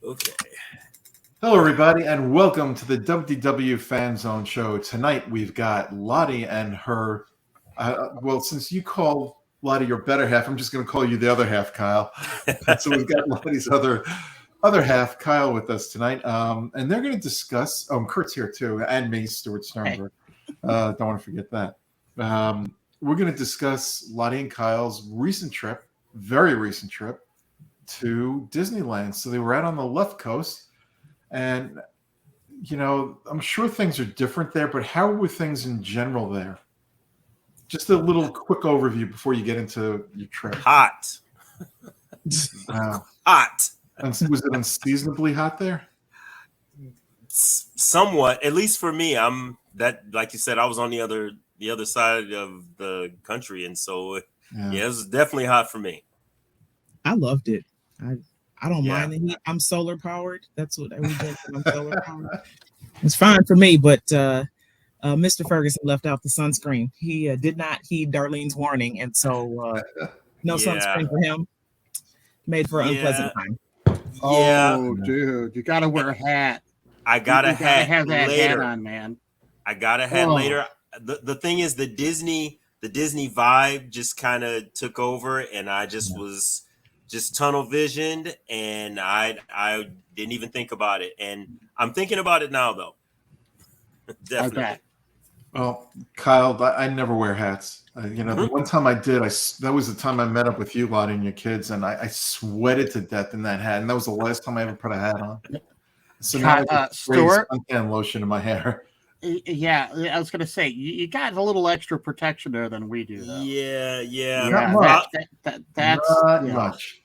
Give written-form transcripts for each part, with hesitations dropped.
Okay. Hello, everybody, and welcome to the WDW Fan Zone show. Tonight, we've got Lottie and her. Well, since you call Lottie your better half, I'm just going to call you the other half, Kyle. So we've got Lottie's other half, Kyle, with us tonight, and they're going to discuss. Oh, and Kurt's here too, and me, Stuart Sternberg. Don't want to forget that. We're going to discuss Lottie and Kyle's very recent trip to Disneyland. So they were out on the left coast. And, I'm sure things are different there, but how were things in general there? Just a little quick overview before you get into your trip. Hot. Wow. Hot. And was it unseasonably hot there? Somewhat, at least for me. Like you said, I was on the other side of the country, and so it was definitely hot for me. I loved it. I don't mind the heat. I'm solar powered. That's what we did. I'm solar powered. It's fine for me, but Mr. Ferguson left out the sunscreen. He did not heed Darlene's warning, and so no sunscreen for him. Made for an unpleasant time. Oh, dude, you gotta wear a hat. I got a hat. Have that later. hat on, man. I got a hat later. The thing is, the Disney vibe just kind of took over, and I just was just tunnel visioned, and I didn't even think about it. And I'm thinking about it now, though. Definitely. Okay. Well, Kyle, I never wear hats. The one time I did, that was the time I met up with you, Lottie, and your kids, and I sweated to death in that hat, and that was the last time I ever put a hat on. So now I spray suntan lotion in my hair. Yeah, I was going to say, you got a little extra protection there than we do, though. Yeah. Not much. That's not much.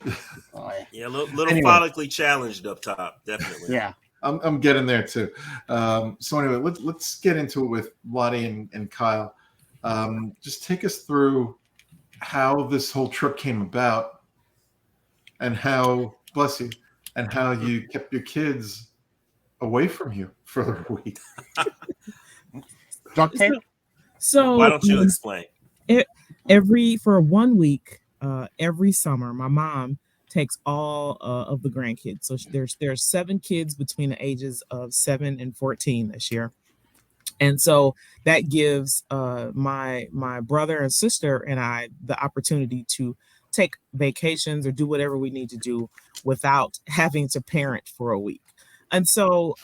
Oh, yeah. Little follically challenged up top, definitely. Yeah. I'm getting there, too. So anyway, let's get into it with Lottie and Kyle. Just take us through how this whole trip came about and how, bless you, and how you kept your kids away from you for a week. So why don't you explain? For 1 week, every summer, my mom takes all of the grandkids. So there's 7 kids between the ages of 7 and 14 this year. And so that gives my brother and sister and I the opportunity to take vacations or do whatever we need to do without having to parent for a week. And so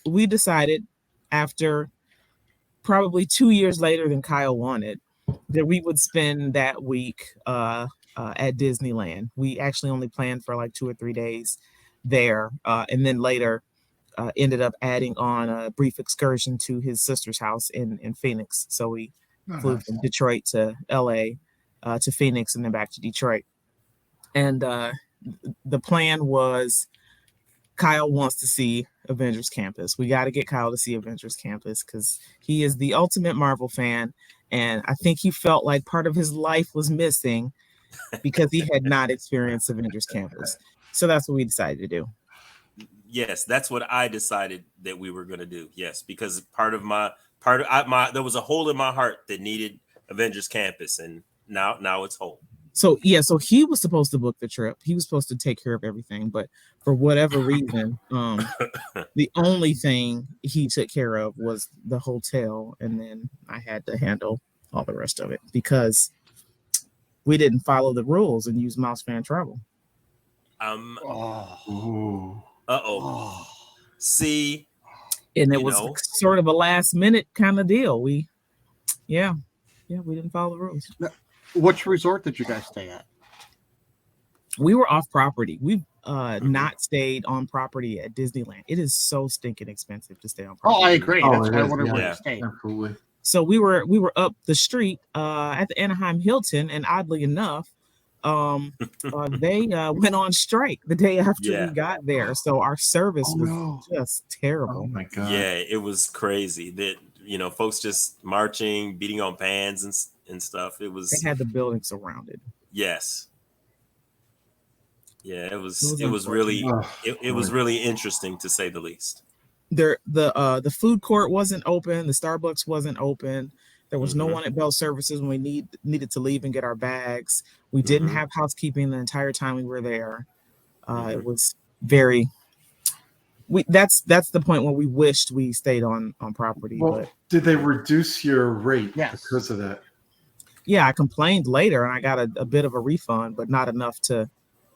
we decided, after probably 2 years later than Kyle wanted, that we would spend that week at Disneyland. We actually only planned for like 2 or 3 days there, and then later ended up adding on a brief excursion to his sister's house in Phoenix. So we flew from Detroit to LA to Phoenix and then back to Detroit. And the plan was, Kyle wants to see Avengers Campus. We got to get Kyle to see Avengers Campus because he is the ultimate Marvel fan. And I think he felt like part of his life was missing because he had not experienced Avengers Campus. So that's what we decided to do. Yes, that's what I decided that we were going to do. Yes, because there was a hole in my heart that needed Avengers Campus, and now it's whole. So he was supposed to book the trip. He was supposed to take care of everything, but for whatever reason, the only thing he took care of was the hotel, and then I had to handle all the rest of it because we didn't follow the rules and use Mouse Fan Travel. See, and it was sort of a last minute kind of deal. We didn't follow the rules. Which resort did you guys stay at? We were off property. We've not stayed on property at Disneyland. It is so stinking expensive to stay on property. Oh, I agree. That's why I wonder where you stayed. Absolutely. So we were up the street at the Anaheim Hilton, and oddly enough, they went on strike the day after we got there. So our service was just terrible. Oh my God. Yeah, it was crazy that folks just marching, beating on pans and stuff. It was. They had the building surrounded. Yes. Yeah, it was really it was really interesting, to say the least. The food court wasn't open, the Starbucks wasn't open. There was no one at Bell Services when we needed to leave and get our bags. We didn't have housekeeping the entire time we were there. It was very. That's the point where we wished we stayed on property. Well, But did they reduce your rate Yes. because of that? yeah, I complained later and I got a bit of a refund, but not enough to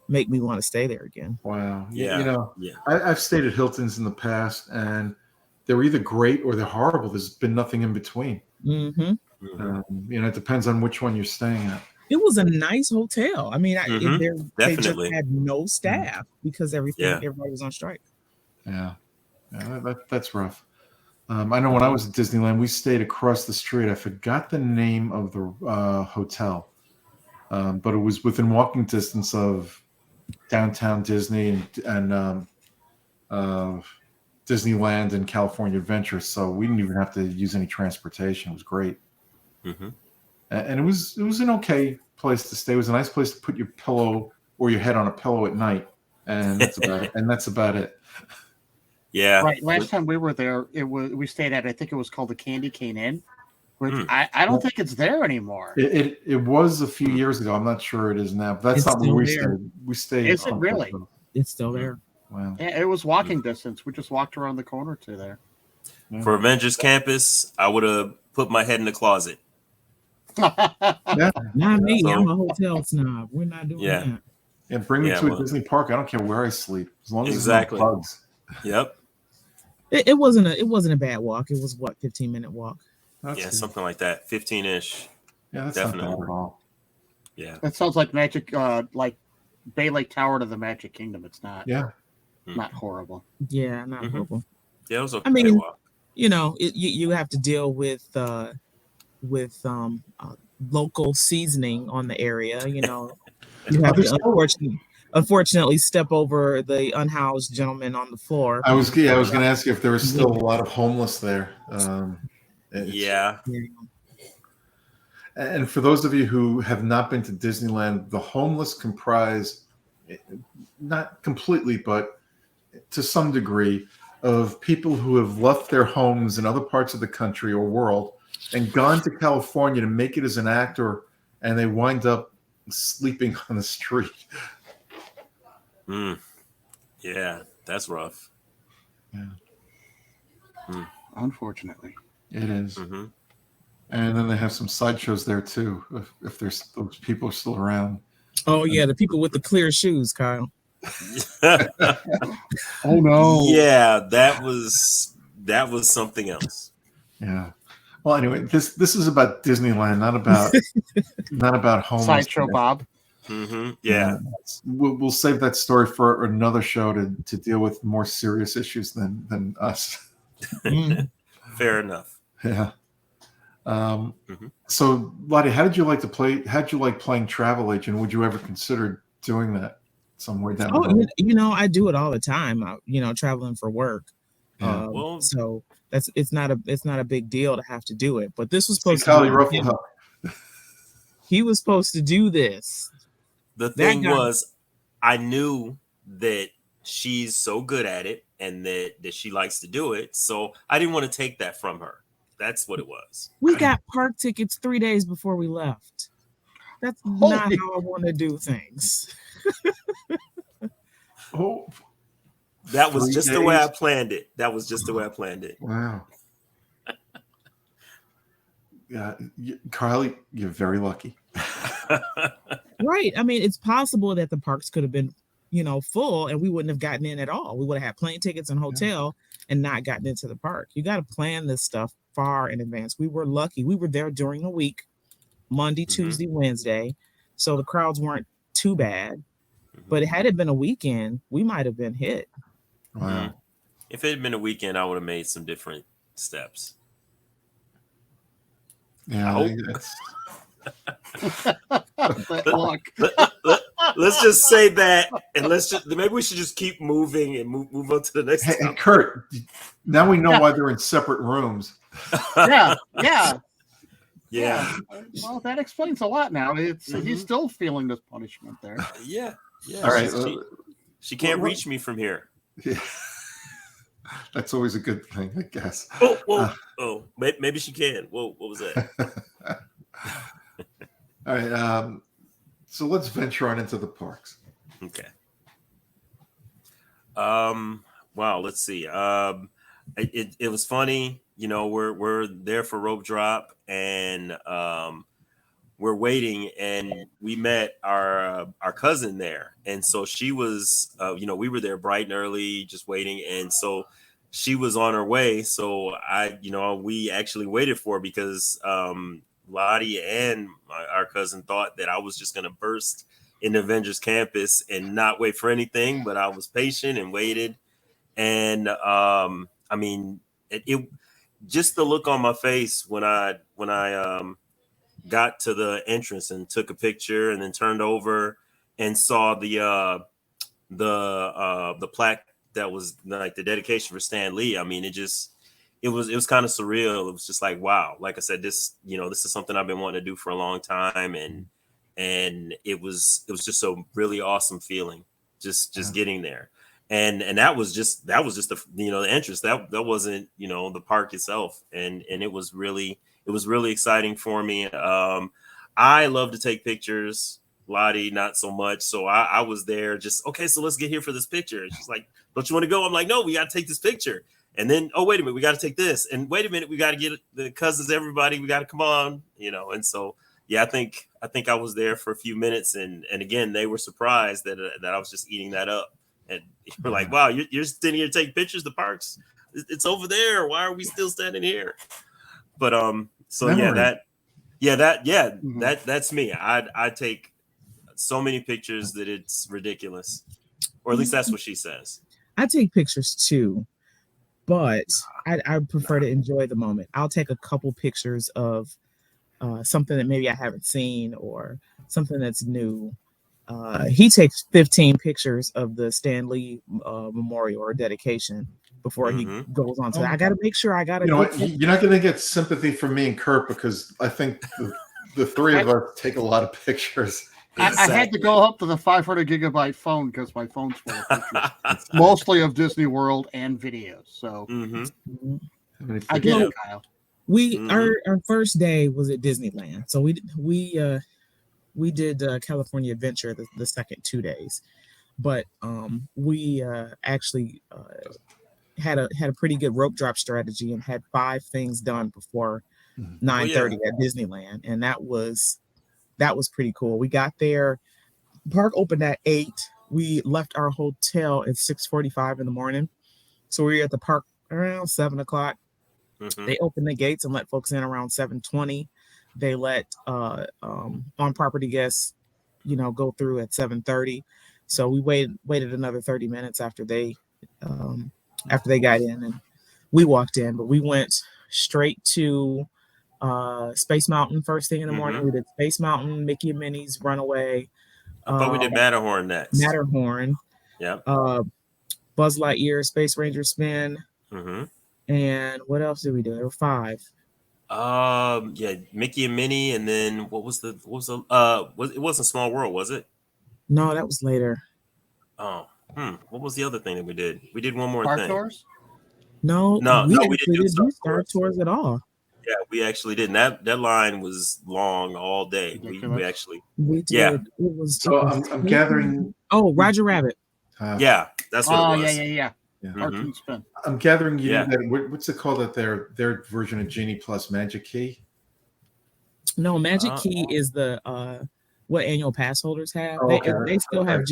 make me want to stay there again. Wow. Yeah. You know, Yeah. I've stayed at Hilton's in the past, and they were either great or they're horrible. There's been nothing in between. Mm-hmm. You know, it depends on which one you're staying at. It was a nice hotel. I mean, they just Definitely. had no staff because everybody was on strike. Yeah, that's rough. I know when I was at Disneyland, we stayed across the street. I forgot the name of the hotel, but it was within walking distance of downtown Disney and Disneyland and California Adventure. So we didn't even have to use any transportation. It was great. Mm-hmm. And it was an okay place to stay. It was a nice place to put your pillow or your head on a pillow at night, and that's about it. Yeah. Right. Last time we were there, we stayed at, I think it was called the Candy Cane Inn, which I don't think it's there anymore. It was a few years ago. I'm not sure it is now. But that's It's not where we still there. stayed. We stayed. Is it really? It's still there. Wow. Yeah, it was walking distance. We just walked around the corner to there. Yeah. For Avengers Campus, I would have put my head in the closet. Yeah. Not me. So- I'm a hotel snob. We're not doing Yeah. that. Yeah, bring me Yeah, to well- a Disney park. I don't care where I sleep, as long as Exactly. there's no bugs. Yep. It wasn't a bad walk. It was 15-minute walk. That's Yeah, good. something like that. 15-ish. Yeah, that's definitely. not bad at all. Yeah. That sounds like Magic, like Bay Lake Tower to the Magic Kingdom. It's not Yeah. not horrible. Yeah, not Mhm. horrible. Yeah, it was okay. I mean, Wow. You know, you have to deal with local seasoning on the area. You know, you have to unfortunately step over the unhoused gentleman on the floor. I was going to ask you if there was still a lot of homeless there. Yeah. And for those of you who have not been to Disneyland, the homeless comprise, not completely, but to some degree, of people who have left their homes in other parts of the country or world and gone to California to make it as an actor, and they wind up sleeping on the street. Yeah, that's rough. Yeah. Unfortunately. It is. Mm-hmm. And then they have some sideshows there too, if there's those people are still around. Oh yeah, the people with the clear shoes, Kyle. Oh no. Yeah, that was something else. Yeah. Well, anyway, this is about Disneyland, not about homeless. Sideshow Bob. Mm-hmm. Yeah. We'll save that story for another show to deal with more serious issues than us. Fair enough. Yeah. So, Lottie, how did you like to play? How'd you like playing travel agent? Would you ever consider doing that somewhere down the road? You know, I do it all the time. Traveling for work. Yeah. So it's not a big deal to have to do it. But this was supposed Kyle, to you ruffled up. He was supposed to do this. The thing was, I knew that she's so good at it and that she likes to do it. So I didn't want to take that from her. That's what it was. We got park tickets 3 days before we left. That's not how I want to do things. Oh, that was 3 just days? the way I planned it. That was just the way I planned it. Wow. Yeah, Kyle, you're very lucky. Right. I mean, it's possible that the parks could have been, full and we wouldn't have gotten in at all. We would have had plane tickets and hotel and not gotten into the park. You got to plan this stuff far in advance. We were lucky. We were there during the week, Monday, Tuesday, Wednesday. So the crowds weren't too bad. But had it been a weekend, we might have been hit. Wow. If it had been a weekend, I would have made some different steps. Yeah. Let's just say that, and maybe we should just keep moving and move on to the next. Hey, Kurt, now we know why they're in separate rooms. Yeah. Well, that explains a lot now. He's still feeling this punishment there. Yeah. All right. She can't reach me from here. Yeah. That's always a good thing, I guess. Maybe she can. Whoa, what was that? All right. So let's venture on into the parks. Okay. Wow. Let's see. It was funny. You know, we're there for rope drop, and we're waiting, and we met our cousin there, and so she was, you know, we were there bright and early, just waiting, and so she was on her way. So we actually waited for her because Lottie and our cousin thought that I was just going to burst in the Avengers campus and not wait for anything, but I was patient and waited. And I mean, it just the look on my face when I got to the entrance and took a picture and then turned over and saw the plaque that was like the dedication for Stan Lee. I mean, it was kind of surreal. It was just like, wow. Like I said, this is something I've been wanting to do for a long time, and it was just a really awesome feeling, just getting there. And that was just the entrance. That wasn't, the park itself. And it was really exciting for me. I love to take pictures. Lottie, not so much. So I was there just, okay, so let's get here for this picture. And she's like, don't you want to go? I'm like, no, we got to take this picture. And then, oh, wait a minute, we got to take this. And wait a minute, we got to get the cousins, everybody. We got to come on, And so, yeah, I think I was there for a few minutes. And again, they were surprised that I was just eating that up. And we're like, wow, you're sitting here to take pictures. The park's it's over there. Why are we still standing here? But so Memory. that's me. I take so many pictures that it's ridiculous, or at least that's what she says. I take pictures too, but I prefer to enjoy the moment. I'll take a couple pictures of something that maybe I haven't seen or something that's new. He takes 15 pictures of the Stan Lee memorial or dedication before he goes on to that. I got to make sure I got to. You know what? You're not going to get sympathy from me and Kurt because I think the three of us take a lot of pictures. I had to go up to the 500 gigabyte phone because my phone's full of pictures, mostly of Disney World and videos. So I get it, Kyle. Our first day was at Disneyland, so we did California Adventure the second 2 days, but we actually had a pretty good rope drop strategy and had 5 things done before 9:30 at Disneyland, and that was pretty cool. We got there, park opened at 8. We left our hotel at 6:45 in the morning, so we were at the park around 7 o'clock. They opened the gates and let folks in around 7:20. They let on-property guests, go through at 7:30. So we waited another 30 minutes after they got in, and we walked in. But we went straight to Space Mountain first thing in the morning. We did Space Mountain, Mickey and Minnie's Runaway. I thought we did Matterhorn next. Matterhorn. Yeah. Buzz Lightyear, Space Ranger Spin. And what else did we do? There were 5. Mickey and Minnie, and then it wasn't Small World, was it? No, that was later. Oh, what was the other thing that we did? We did one more Star thing. Tours? No, we didn't do Star Tours at all. Yeah, we actually didn't. That line was long all day. We did. Yeah. I'm gathering. Oh, Roger Rabbit. Yeah, that's what it was. Yeah. Cartoon Spin. I'm gathering you did that. What's it called? That their version of Genie Plus Magic Key? No, Magic Key is the what annual pass holders have. They still have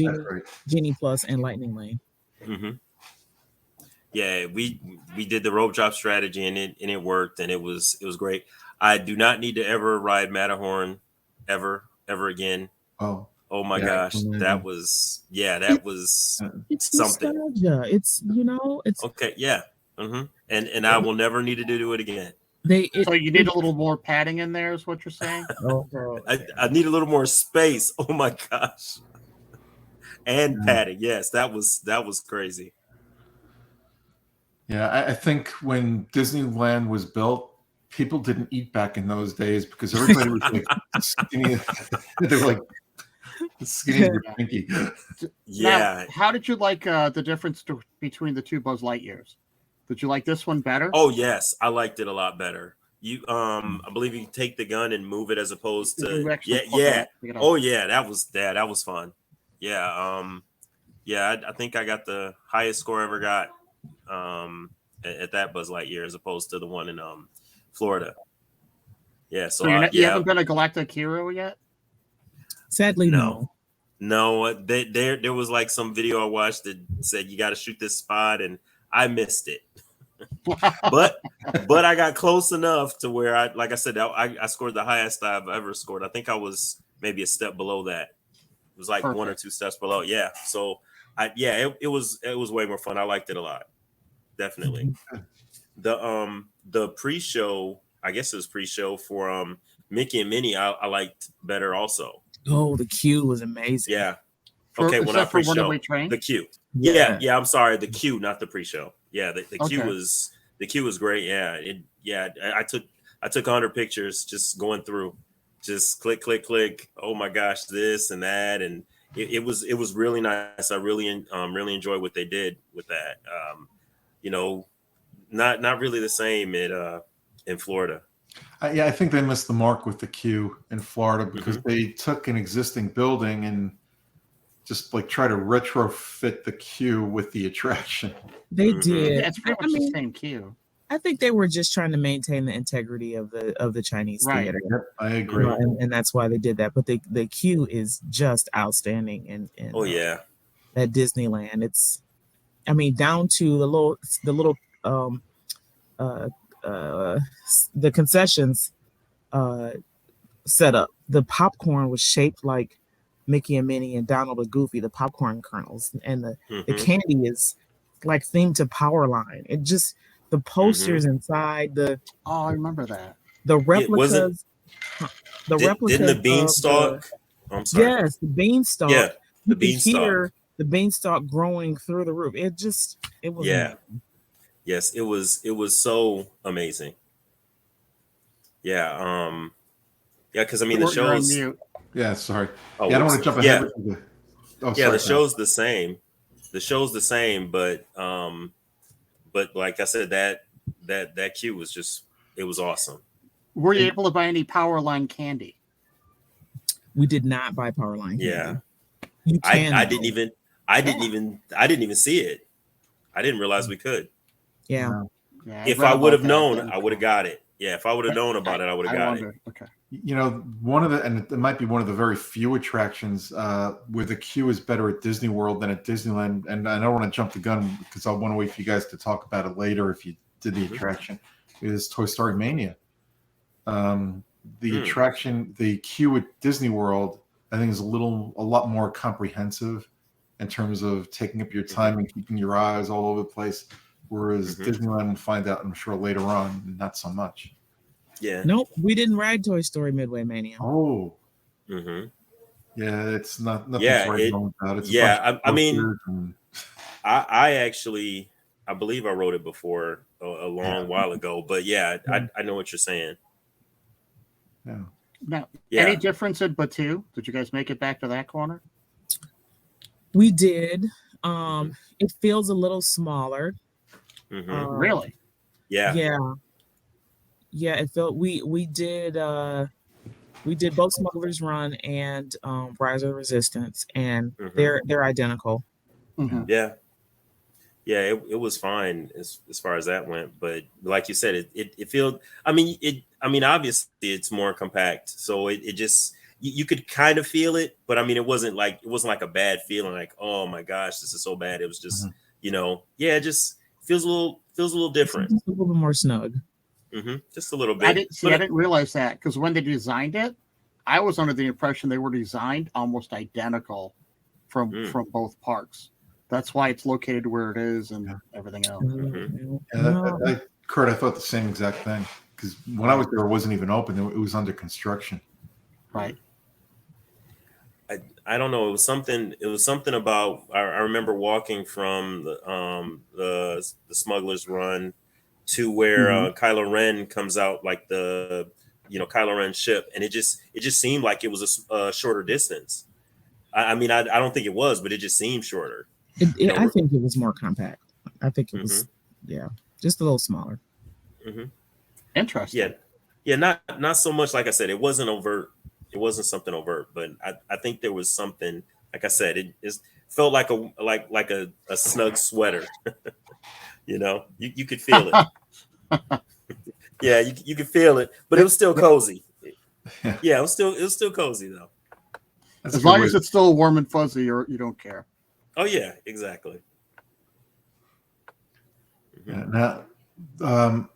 Genie Plus and Lightning Lane. Yeah, we did the rope drop strategy and it worked, and it was great. I do not need to ever ride Matterhorn ever again. Oh my gosh, that was it's something. Nostalgia. It's it's okay, yeah. And I will never need to do it again. So you need a little more padding in there, is what you're saying? I need a little more space. Oh my gosh. And padding, yes, that was crazy. Yeah, I think when Disneyland was built, people didn't eat back in those days because everybody was like skinny. They were like skinny as your pinky. Yeah. Now, how did you like the difference between the 2 Buzz Lightyears? Did you like this one better? Oh yes, I liked it a lot better. You I believe you can take the gun and move it as opposed to Oh yeah, that was fun. Yeah. Yeah, I think I got the highest score I ever got at that Buzz Lightyear as opposed to the one in Florida. Yeah, so you haven't been a Galactic Hero yet? Sadly, no. No, there was like some video I watched that said you got to shoot this spot, and I missed it. but I got close enough to where like I said, I scored the highest I've ever scored. I think I was maybe a step below that. It was like 1 or 2 steps below. Yeah. So it was way more fun. I liked it a lot. Definitely. The pre-show, I guess it was pre-show for Mickey and Minnie, I liked better also. Oh, the queue was amazing. Yeah. Okay, when I pre-show the queue. Yeah, I'm sorry, the queue, not the pre-show. Yeah, the queue was great. Yeah, I took 100 pictures just going through, just click. Oh my gosh, this and that, and it was really nice. I really enjoyed what they did with that. Not really the same in Florida. I think they missed the mark with the queue in Florida because they took an existing building and just like try to retrofit the queue with the attraction. They did. Yeah, it's pretty much the same queue. I think they were just trying to maintain the integrity of the Chinese theater. Yep, I agree, and that's why they did that. But the queue is just outstanding. And at Disneyland, it's, I mean, down to the little the concessions setup. The popcorn was shaped like Mickey and Minnie and Donald and Goofy, the popcorn kernels, and the candy is like themed to Powerline. It just, the posters inside I remember that. The replicas. Didn't the beanstalk? I'm sorry. Yes, the beanstalk. Yeah, the beanstalk. Hear the beanstalk growing through the roof. It was amazing. Yes, it was so amazing. Yeah, because I mean the shows. Yeah, sorry. Oh, I don't want to jump ahead. The show's the same. The show's the same, but like I said, that queue was just, it was awesome. Were you able to buy any Powerline candy? We did not buy Powerline candy. Yeah, you can. I didn't even see it. I didn't realize we could. Yeah. If I would have known, I would have got it. Yeah, if I would have known about it, I would have got it. Okay. One of the, and it might be one of the very few attractions where the queue is better at Disney World than at Disneyland. And I don't want to jump the gun because I want to wait for you guys to talk about it later if you did the attraction, is Toy Story Mania. The attraction, the queue at Disney World, I think is a lot more comprehensive in terms of taking up your time and keeping your eyes all over the place. Whereas Disneyland, we'll find out, I'm sure, later on, not so much. Yeah. Nope, we didn't ride Toy Story Midway Mania. Oh. Yeah, it's nothing wrong about it. It's I mean, I actually, I believe I wrote it before a long while ago, but I know what you're saying. Yeah. Now, any difference in Batu? Did you guys make it back to that corner? We did. It feels a little smaller. Really? Yeah. It felt we did both Smuggler's Run and Rise of the Resistance, and they're identical. Yeah, it was fine as far as that went, but like you said, it felt. I mean, obviously it's more compact, so it just you could kind of feel it, but I mean, it wasn't like a bad feeling, like, oh my gosh, this is so bad. It was just it just feels a little different, just a little bit more snug. Just a little bit. I didn't realize that, because when they designed it, I was under the impression they were designed almost identical from both parks. That's why it's located where it is and everything else. Kurt, I thought the same exact thing, because when I was there, it wasn't even open; it was under construction. Right. I don't know. It was something about. I remember walking from the Smuggler's Run to where Kylo Ren comes out, like the Kylo Ren ship, and it just seemed like it was a shorter distance. I mean, I don't think it was, but it just seemed shorter. I think it was more compact. I think it was just a little smaller. Interesting. Yeah, not so much. Like I said, it wasn't overt. It wasn't something overt, but I think there was something. Like I said, it is felt like a snug sweater. You know, you could feel it. Yeah, you could feel it, but it was still cozy. Yeah, it was still cozy though. That's As long as it's still warm and fuzzy, you don't care. Oh yeah, exactly. Yeah, now,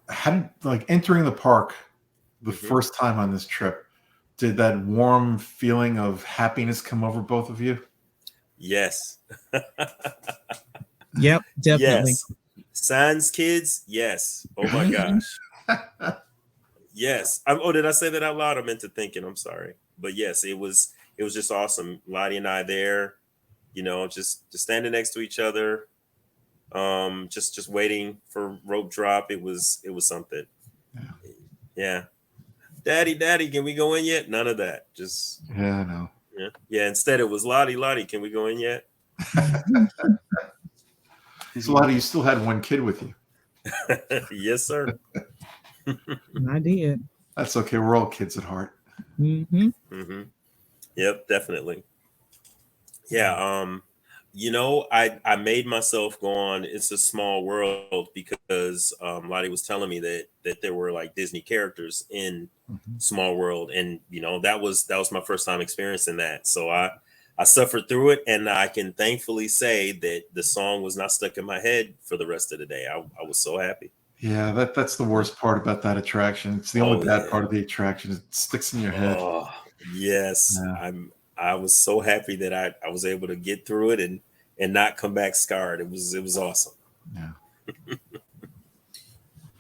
how did, like, entering the park the first time on this trip, did that warm feeling of happiness come over both of you? Yes. Yep, definitely. Yes. Sans kids, yes. Oh my gosh. Yes. Did I say that out loud? I meant to thinking. I'm sorry. But yes, it was just awesome. Lottie and I there, you know, just standing next to each other. Just waiting for rope drop. It was something. Yeah. Daddy, can we go in yet? None of that. Just Yeah, I know. Yeah. Instead it was Lottie, can we go in yet? So Lottie, you still had one kid with you. Yes, sir. I did. That's okay. We're all kids at heart. Yep, definitely. Yeah. You know, I made myself go on It's a Small World because Lottie was telling me that there were like Disney characters in Small World, and you know that was my first time experiencing that. So I suffered through it, and I can thankfully say that the song was not stuck in my head for the rest of the day. I was so happy. Yeah, that's the worst part about that attraction. It's the only bad part of the attraction. It sticks in your head. Oh, yes. Yeah. I was so happy that I was able to get through it and not come back scarred. It was awesome. Yeah.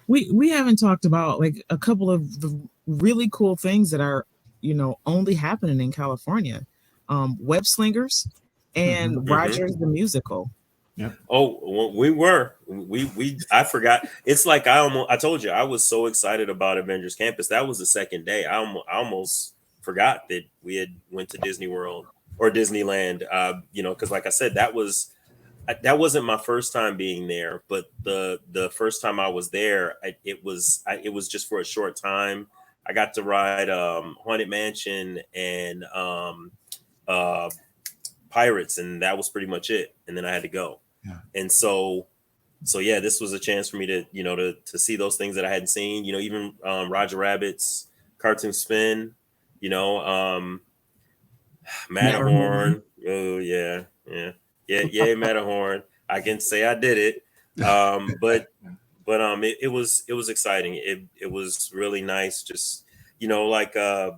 We haven't talked about like a couple of the really cool things that are, you know, only happening in California. Web slingers and Rogers the Musical. Yeah. Oh, I forgot. It's like I told you I was so excited about Avengers Campus. That was the second day. I almost forgot that we had went to Disney World or Disneyland. You know, because like I said, that wasn't my first time being there, but the first time I was there, it was just for a short time. I got to ride Haunted Mansion and Pirates, and that was pretty much it. And then I had to go. Yeah. And so yeah, this was a chance for me to, you know, to see those things that I hadn't seen, you know, even Roger Rabbit's Cartoon Spin, you know, Matterhorn. Oh yeah. Matterhorn. I can say I did it. But it was exciting. It was really nice. Just, you know, like I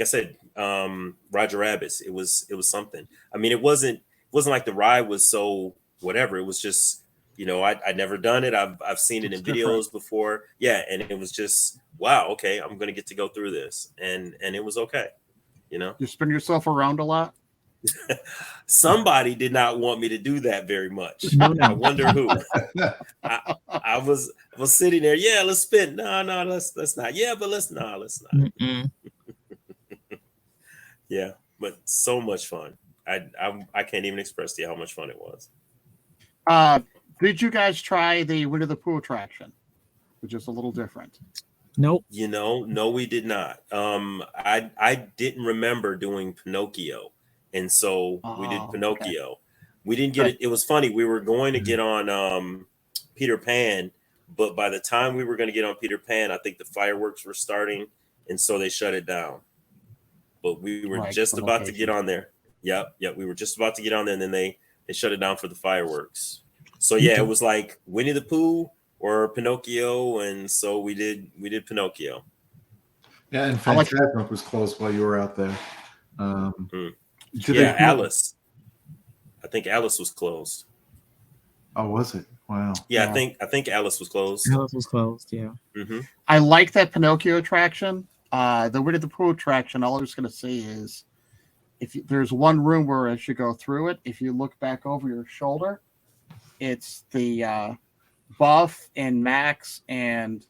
said, Roger Rabbit's, it was something. I mean, it wasn't like the ride was so whatever. It was just, you know, I'd never done it. I've seen it in videos before. Yeah. And it was just, wow, okay, I'm going to get to go through this. And it was okay. You know, you spin yourself around a lot. Somebody did not want me to do that very much. No. I wonder who. I was sitting there. Yeah, let's spin. No, let's not. Yeah, but let's not. Yeah, but so much fun. I can't even express to you how much fun it was. Did you guys try the Winnie the Pooh attraction, which is a little different? Nope. You know, no, we did not. I didn't remember doing Pinocchio, and so we did Pinocchio. Okay. We didn't get it. It was funny. We were going to get on Peter Pan, but by the time we were going to get on Peter Pan, I think the fireworks were starting, and so they shut it down. But we were just about to get on there. Yep. We were just about to get on there, and then they shut it down for the fireworks. So yeah, it was like Winnie the Pooh or Pinocchio, and so we did Pinocchio. Yeah, and Fantasmic was closed while you were out there. Alice. I think Alice was closed. Oh, was it? Wow. Yeah, I think Alice was closed. Alice was closed. Yeah. I like that Pinocchio attraction. The Winnie the Pooh attraction, all I was going to say is, there's one room where as you go through it, if you look back over your shoulder, it's the Buff and Max and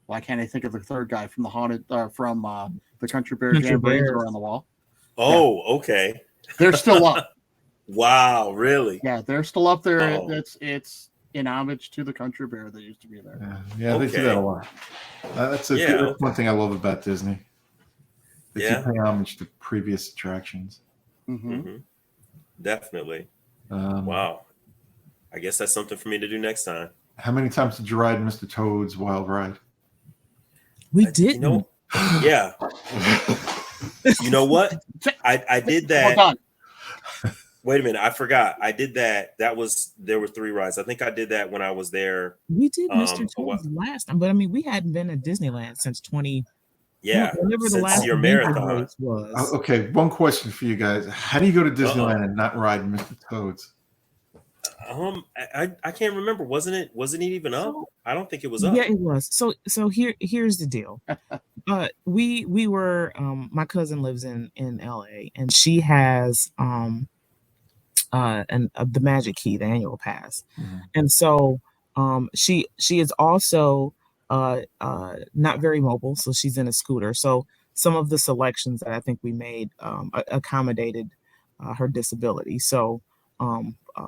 why can't I think of the third guy from the haunted from the Country Bear Jamboree are on the wall. Oh, okay. They're still up. Wow, really? Yeah, they're still up there. Oh. It's in homage to the Country Bear that used to be there. Yeah, they do that a lot. That's one thing I love about Disney. They do pay homage to previous attractions. Definitely. Wow. I guess that's something for me to do next time. How many times did you ride Mr. Toad's Wild Ride? We didn't. You know, yeah. You know what? I did that. Hold on. Wait a minute. I forgot. I did that. There were 3 rides. I think I did that when I was there. We did Mr. Toad's last time, but I mean, we hadn't been at Disneyland since 20. Yeah. Whenever the Since last your adventure marathon. race was. Okay, one question for you guys. How do you go to Disneyland and not ride Mr. Toad's? I can't remember. Wasn't it even up? I don't think it was up. Yeah, it was. So here's the deal. We were my cousin lives in LA, and she has the Magic Key, the annual pass. Mm-hmm. And so she is also not very mobile, so she's in a scooter. So some of the selections that I think we made accommodated her disability. So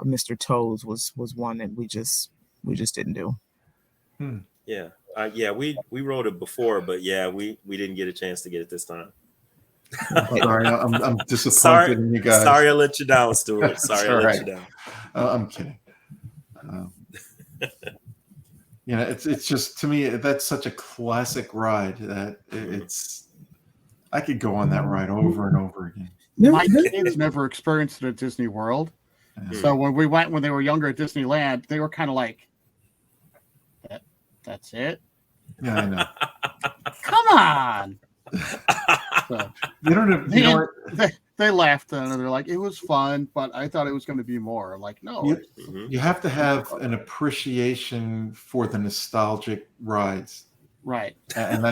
Mr. Toes was one that we just didn't do. Yeah. We wrote it before, but yeah, we didn't get a chance to get it this time. Sorry, I'm disappointed in you guys. Sorry I let you down, Stuart. Sorry I let you down. I'm kidding. It's just, to me, that's such a classic ride that it's. I could go on that ride over and over again. My kids never experienced it at Disney World. So when we went when they were younger at Disneyland, they were kind of like, that's it? Yeah, I know. Come on. So, they laughed and they're like, it was fun, but I thought it was going to be more. I'm like, no. You have to have an appreciation for the nostalgic rides. Right. And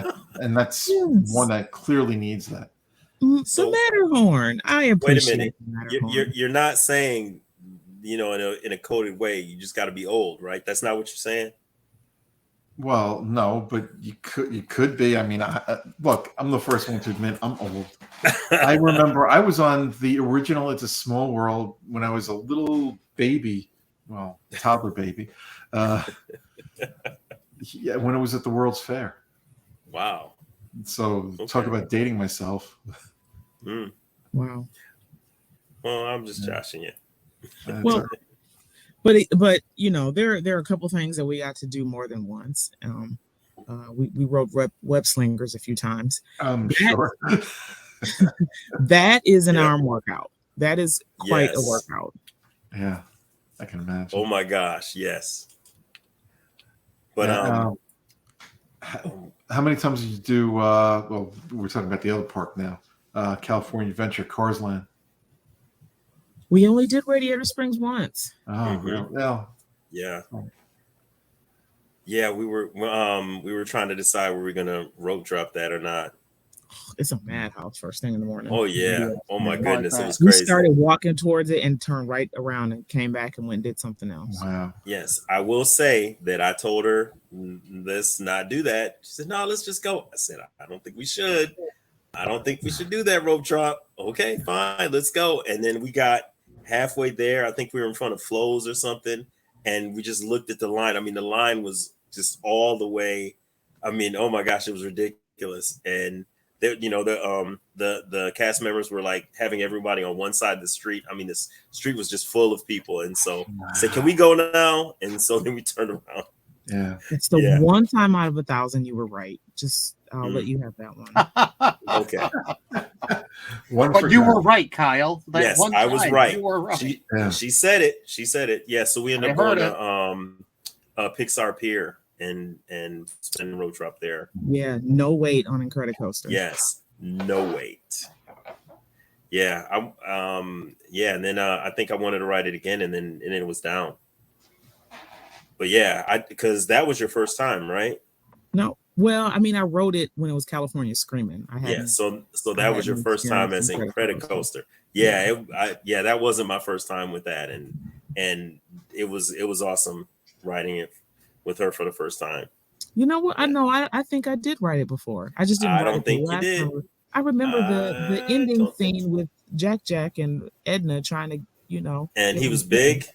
that's one that clearly needs that. So, the Matterhorn. I appreciate. Wait a minute. You're not saying, in a coded way, you just got to be old, right? That's not what you're saying. Well, no, but you could be. I mean, look, I'm the first one to admit I'm old. I remember I was on the original It's a Small World when I was a little baby, well, toddler baby. Yeah, when it was at the World's Fair. Wow. So talk about dating myself. Wow. Well, I'm just joshing you. Well, but there are a couple things that we got to do more than once. We rode web slingers a few times. Sure. That is an arm workout. That is quite a Yes. workout. Yeah, I can imagine. Oh my gosh, yes. But how many times did you do? Well, we're talking about the other park now. California Adventure, Cars Land. We only did Radiator Springs once. Oh, really? Well, yeah. Yeah, we were trying to decide were we gonna rope drop that or not. It's a madhouse first thing in the morning. Oh yeah. Oh my goodness, it was We crazy. started walking towards it and turned right around and came back and went and did something else. wow. Yes, I will say that I told her, let's not do that. She said, no, let's just go. I said, I don't think we should. I don't think we should do that rope drop. Okay, fine, let's go. And then we got halfway there. I think we were in front of Flo's or something. And we just looked at the line. I mean, the line was just all the way. I mean, oh my gosh, it was ridiculous. And the cast members were like having everybody on one side of the street. I mean, this street was just full of people. And so I said, can we go now? And so then we turned around. Yeah. It's the one time out of 1,000 you were right. Just I'll let you have that one. Okay. But you were right, Kyle. Yes, I was right. You were right. She said it. She said it. Yeah. So we ended up going to Pixar Pier and spending road trip there. Yeah. No wait on Incredicoaster. Yes. No wait. Yeah. And then I think I wanted to ride it again, and then it was down. But yeah, because that was your first time, right? No. Well, I mean, I rode it when it was California Screaming. So that was your first time as Incredicoaster. Yeah, that wasn't my first time with that, and it was awesome riding it with her for the first time. You know what? I think I did ride it before. I just didn't. I don't think you did. I remember the ending scene with Jack and Edna trying to, And he was big.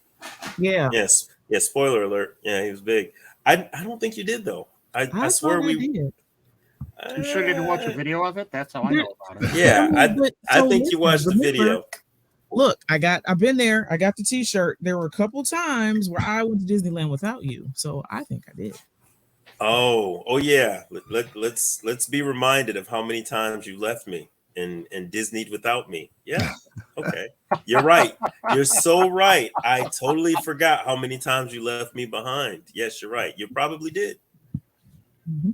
Yeah. Yes. Yeah. Spoiler alert. Yeah, he was big. I don't think you did though. I swear we did. You sure didn't watch a video of it? That's how I know about it. Yeah, I think you watched the video. Look, I've been there. I got the T-shirt. There were a couple times where I went to Disneyland without you, so I think I did. Oh yeah. Let's be reminded of how many times you left me and Disneyed without me. Yeah. Okay. You're right. You're so right. I totally forgot how many times you left me behind. Yes, you're right. You probably did. Mhm.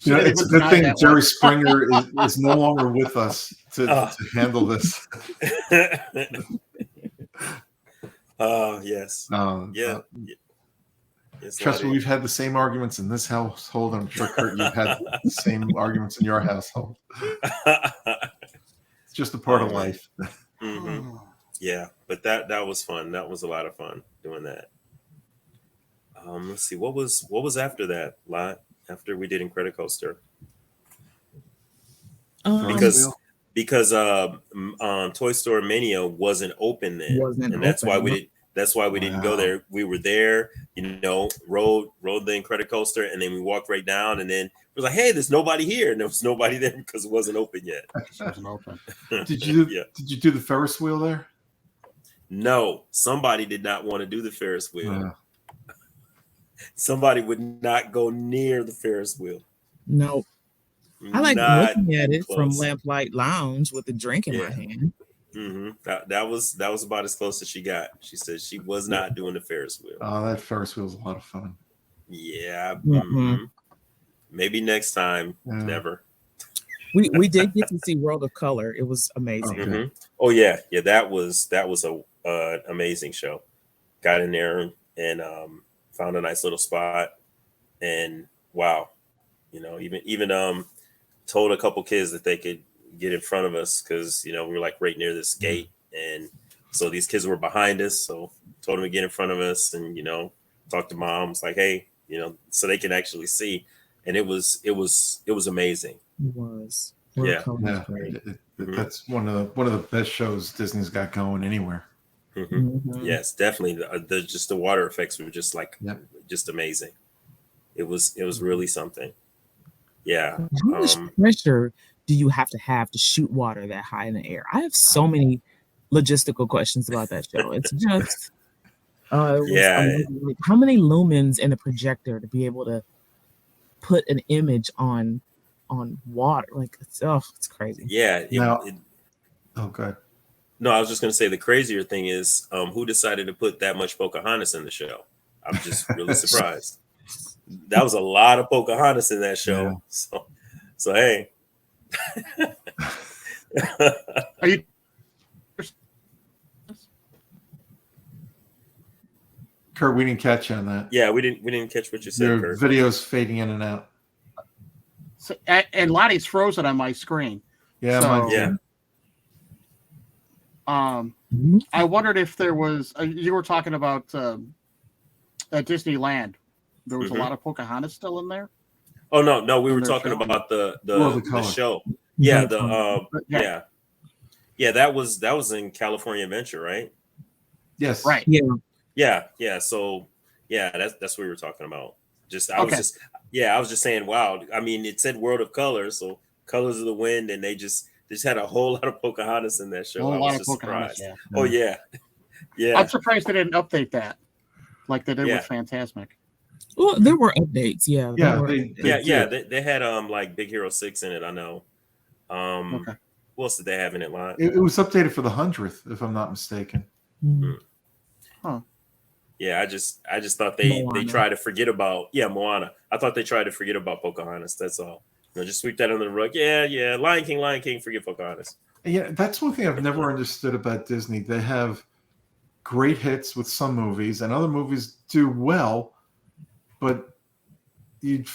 It's a good thing Jerry Springer is no longer with us to handle this. Yes. Yeah. Yes, Trust me, Lottie. we've had the same arguments in this household. I'm sure, Kurt, you've had the same arguments in your household. It's just a part of life. Mm-hmm. Yeah, but that was fun. That was a lot of fun doing that. Let's see, what was after that? Lot after we did Incredicoaster, because Toy Story Mania wasn't open then, and that's why we did. That's why we didn't go there. We were there, rode the Incredicoaster, and then we walked right down, and then it was like, hey, there's nobody here, and there was nobody there because it wasn't open yet. It wasn't open. Did you do the Ferris wheel there? No, somebody did not want to do the Ferris wheel. Somebody would not go near the Ferris wheel. No. I like looking at it from Lamplight Lounge with a drink in my hand. Mm-hmm. That was about as close as she got. She said she was not doing the Ferris wheel. Oh, that Ferris wheel is a lot of fun. Yeah. Mm-hmm. Maybe next time. Never. We did get to see World of Color. It was amazing. Mm-hmm. Oh yeah. That was a amazing show. Got in there and found a nice little spot, and wow, even told a couple kids that they could get in front of us because we were like right near this gate, and so these kids were behind us, so told them to get in front of us and talk to moms like, hey, so they can actually see, and it was amazing. It was. That's one of the best shows Disney's got going anywhere. Mm-hmm. Mm-hmm. Yes, definitely. The water effects were just just amazing. It was really something. Yeah. How much pressure do you have to shoot water that high in the air? I have so many logistical questions about that show. It's just how many lumens in a projector to be able to put an image on water? Like it's crazy. Yeah. Okay. No, I was just going to say the crazier thing is who decided to put that much Pocahontas in the show? I'm just really surprised. That was a lot of Pocahontas in that show. Yeah. So hey. Are you? Kurt, we didn't catch you on that. Yeah, we didn't catch what you said. Your Kurt. video's fading in and out. So, and Lottie's frozen on my screen. Yeah, mine too. I wondered if there was. You were talking about at Disneyland. There was a lot of Pocahontas still in there. Oh no, we were talking about the show. Yeah, that was in California Adventure, right? Yes. Right. Yeah. So that's what we were talking about. I was just saying, wow. I mean, it said World of Color, so Colors of the Wind, and they just had a whole lot of Pocahontas in that show. I was just surprised. Yeah. Oh yeah. I'm surprised they didn't update that like they did with Fantasmic. Well, there were updates. Yeah. They had like Big Hero 6 in it. I know. What else did they have in it? It was updated for the 100th, if I'm not mistaken. Mm-hmm. Huh. Yeah, I just thought they tried to forget about Moana. I thought they tried to forget about Pocahontas. That's all. Just sweep that under the rug. Yeah. Lion King, forget Pocahontas. Yeah, that's one thing I've never understood about Disney. They have great hits with some movies, and other movies do well, but you would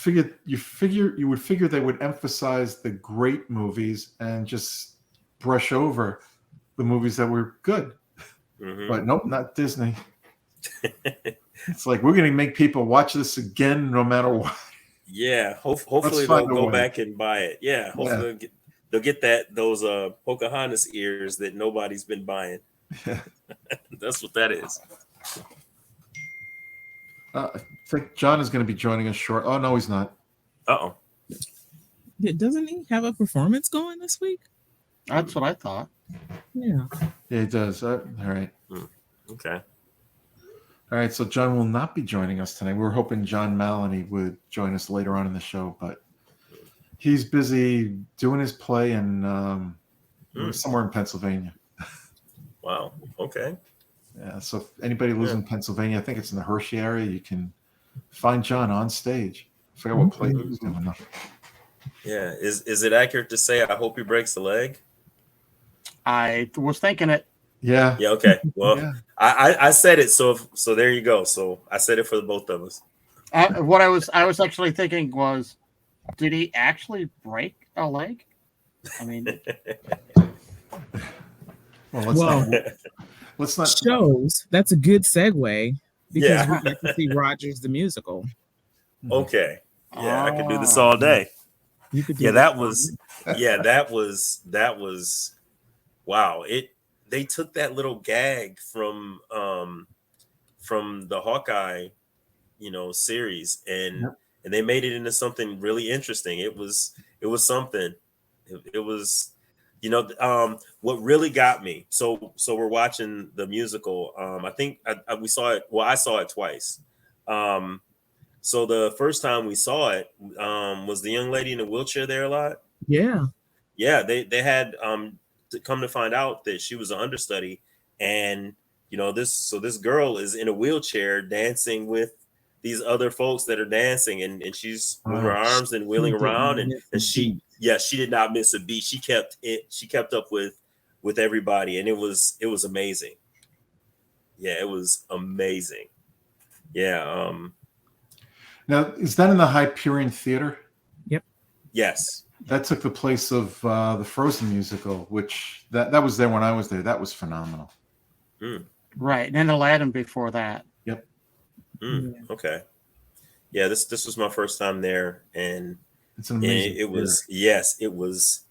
figure they would emphasize the great movies and just brush over the movies that were good. Mm-hmm. But nope, not Disney. It's like, we're going to make people watch this again no matter what. Yeah, hopefully they'll go back and buy it. Yeah, hopefully they'll get those Pocahontas ears that nobody's been buying. Yeah. That's what that is. I think John is going to be joining us short. Oh, no, he's not. Doesn't he have a performance going this week? That's what I thought. Yeah. Yeah, it does. All right. Okay. All right. So John will not be joining us tonight. We were hoping John Maloney would join us later on in the show, but he's busy doing his play and somewhere in Pennsylvania. Wow. Okay. Yeah. So if anybody lives in Pennsylvania, I think it's in the Hershey area, you can find John on stage. I forgot what play he was doing though. Yeah. Is it accurate to say I hope he breaks the leg? I was thinking it. Yeah. Yeah. Okay. Well, Yeah. I said it. So there you go. So I said it for the both of us. What I was actually thinking was, did he actually break a leg? I mean, Well, let's not. Shows. That's a good segue because Yeah. we get to see Rogers the musical. Okay. Yeah, I could do this Ah. all day. You could do Yeah, that. that was wow. They took that little gag from the Hawkeye, series and they made it into something really interesting. It was something. It was what really got me. So we're watching the musical. I think we saw it. Well, I saw it twice. So the first time we saw it, was the young lady in the wheelchair there a lot? Yeah. Yeah, they had to come to find out that she was an understudy, and this girl is in a wheelchair dancing with these other folks that are dancing, and she's moving her arms and wheeling around, and she did not miss a beat. She kept up with everybody, and it was amazing. Yeah, it was amazing. Yeah. Now, is that in the Hyperion Theater? Yep. Yes. That took the place of the Frozen musical, which that was there when I was there. That was phenomenal. Right, and then Aladdin before that. Yep. Okay. Yeah, this was my first time there, and it's an amazing. It was it was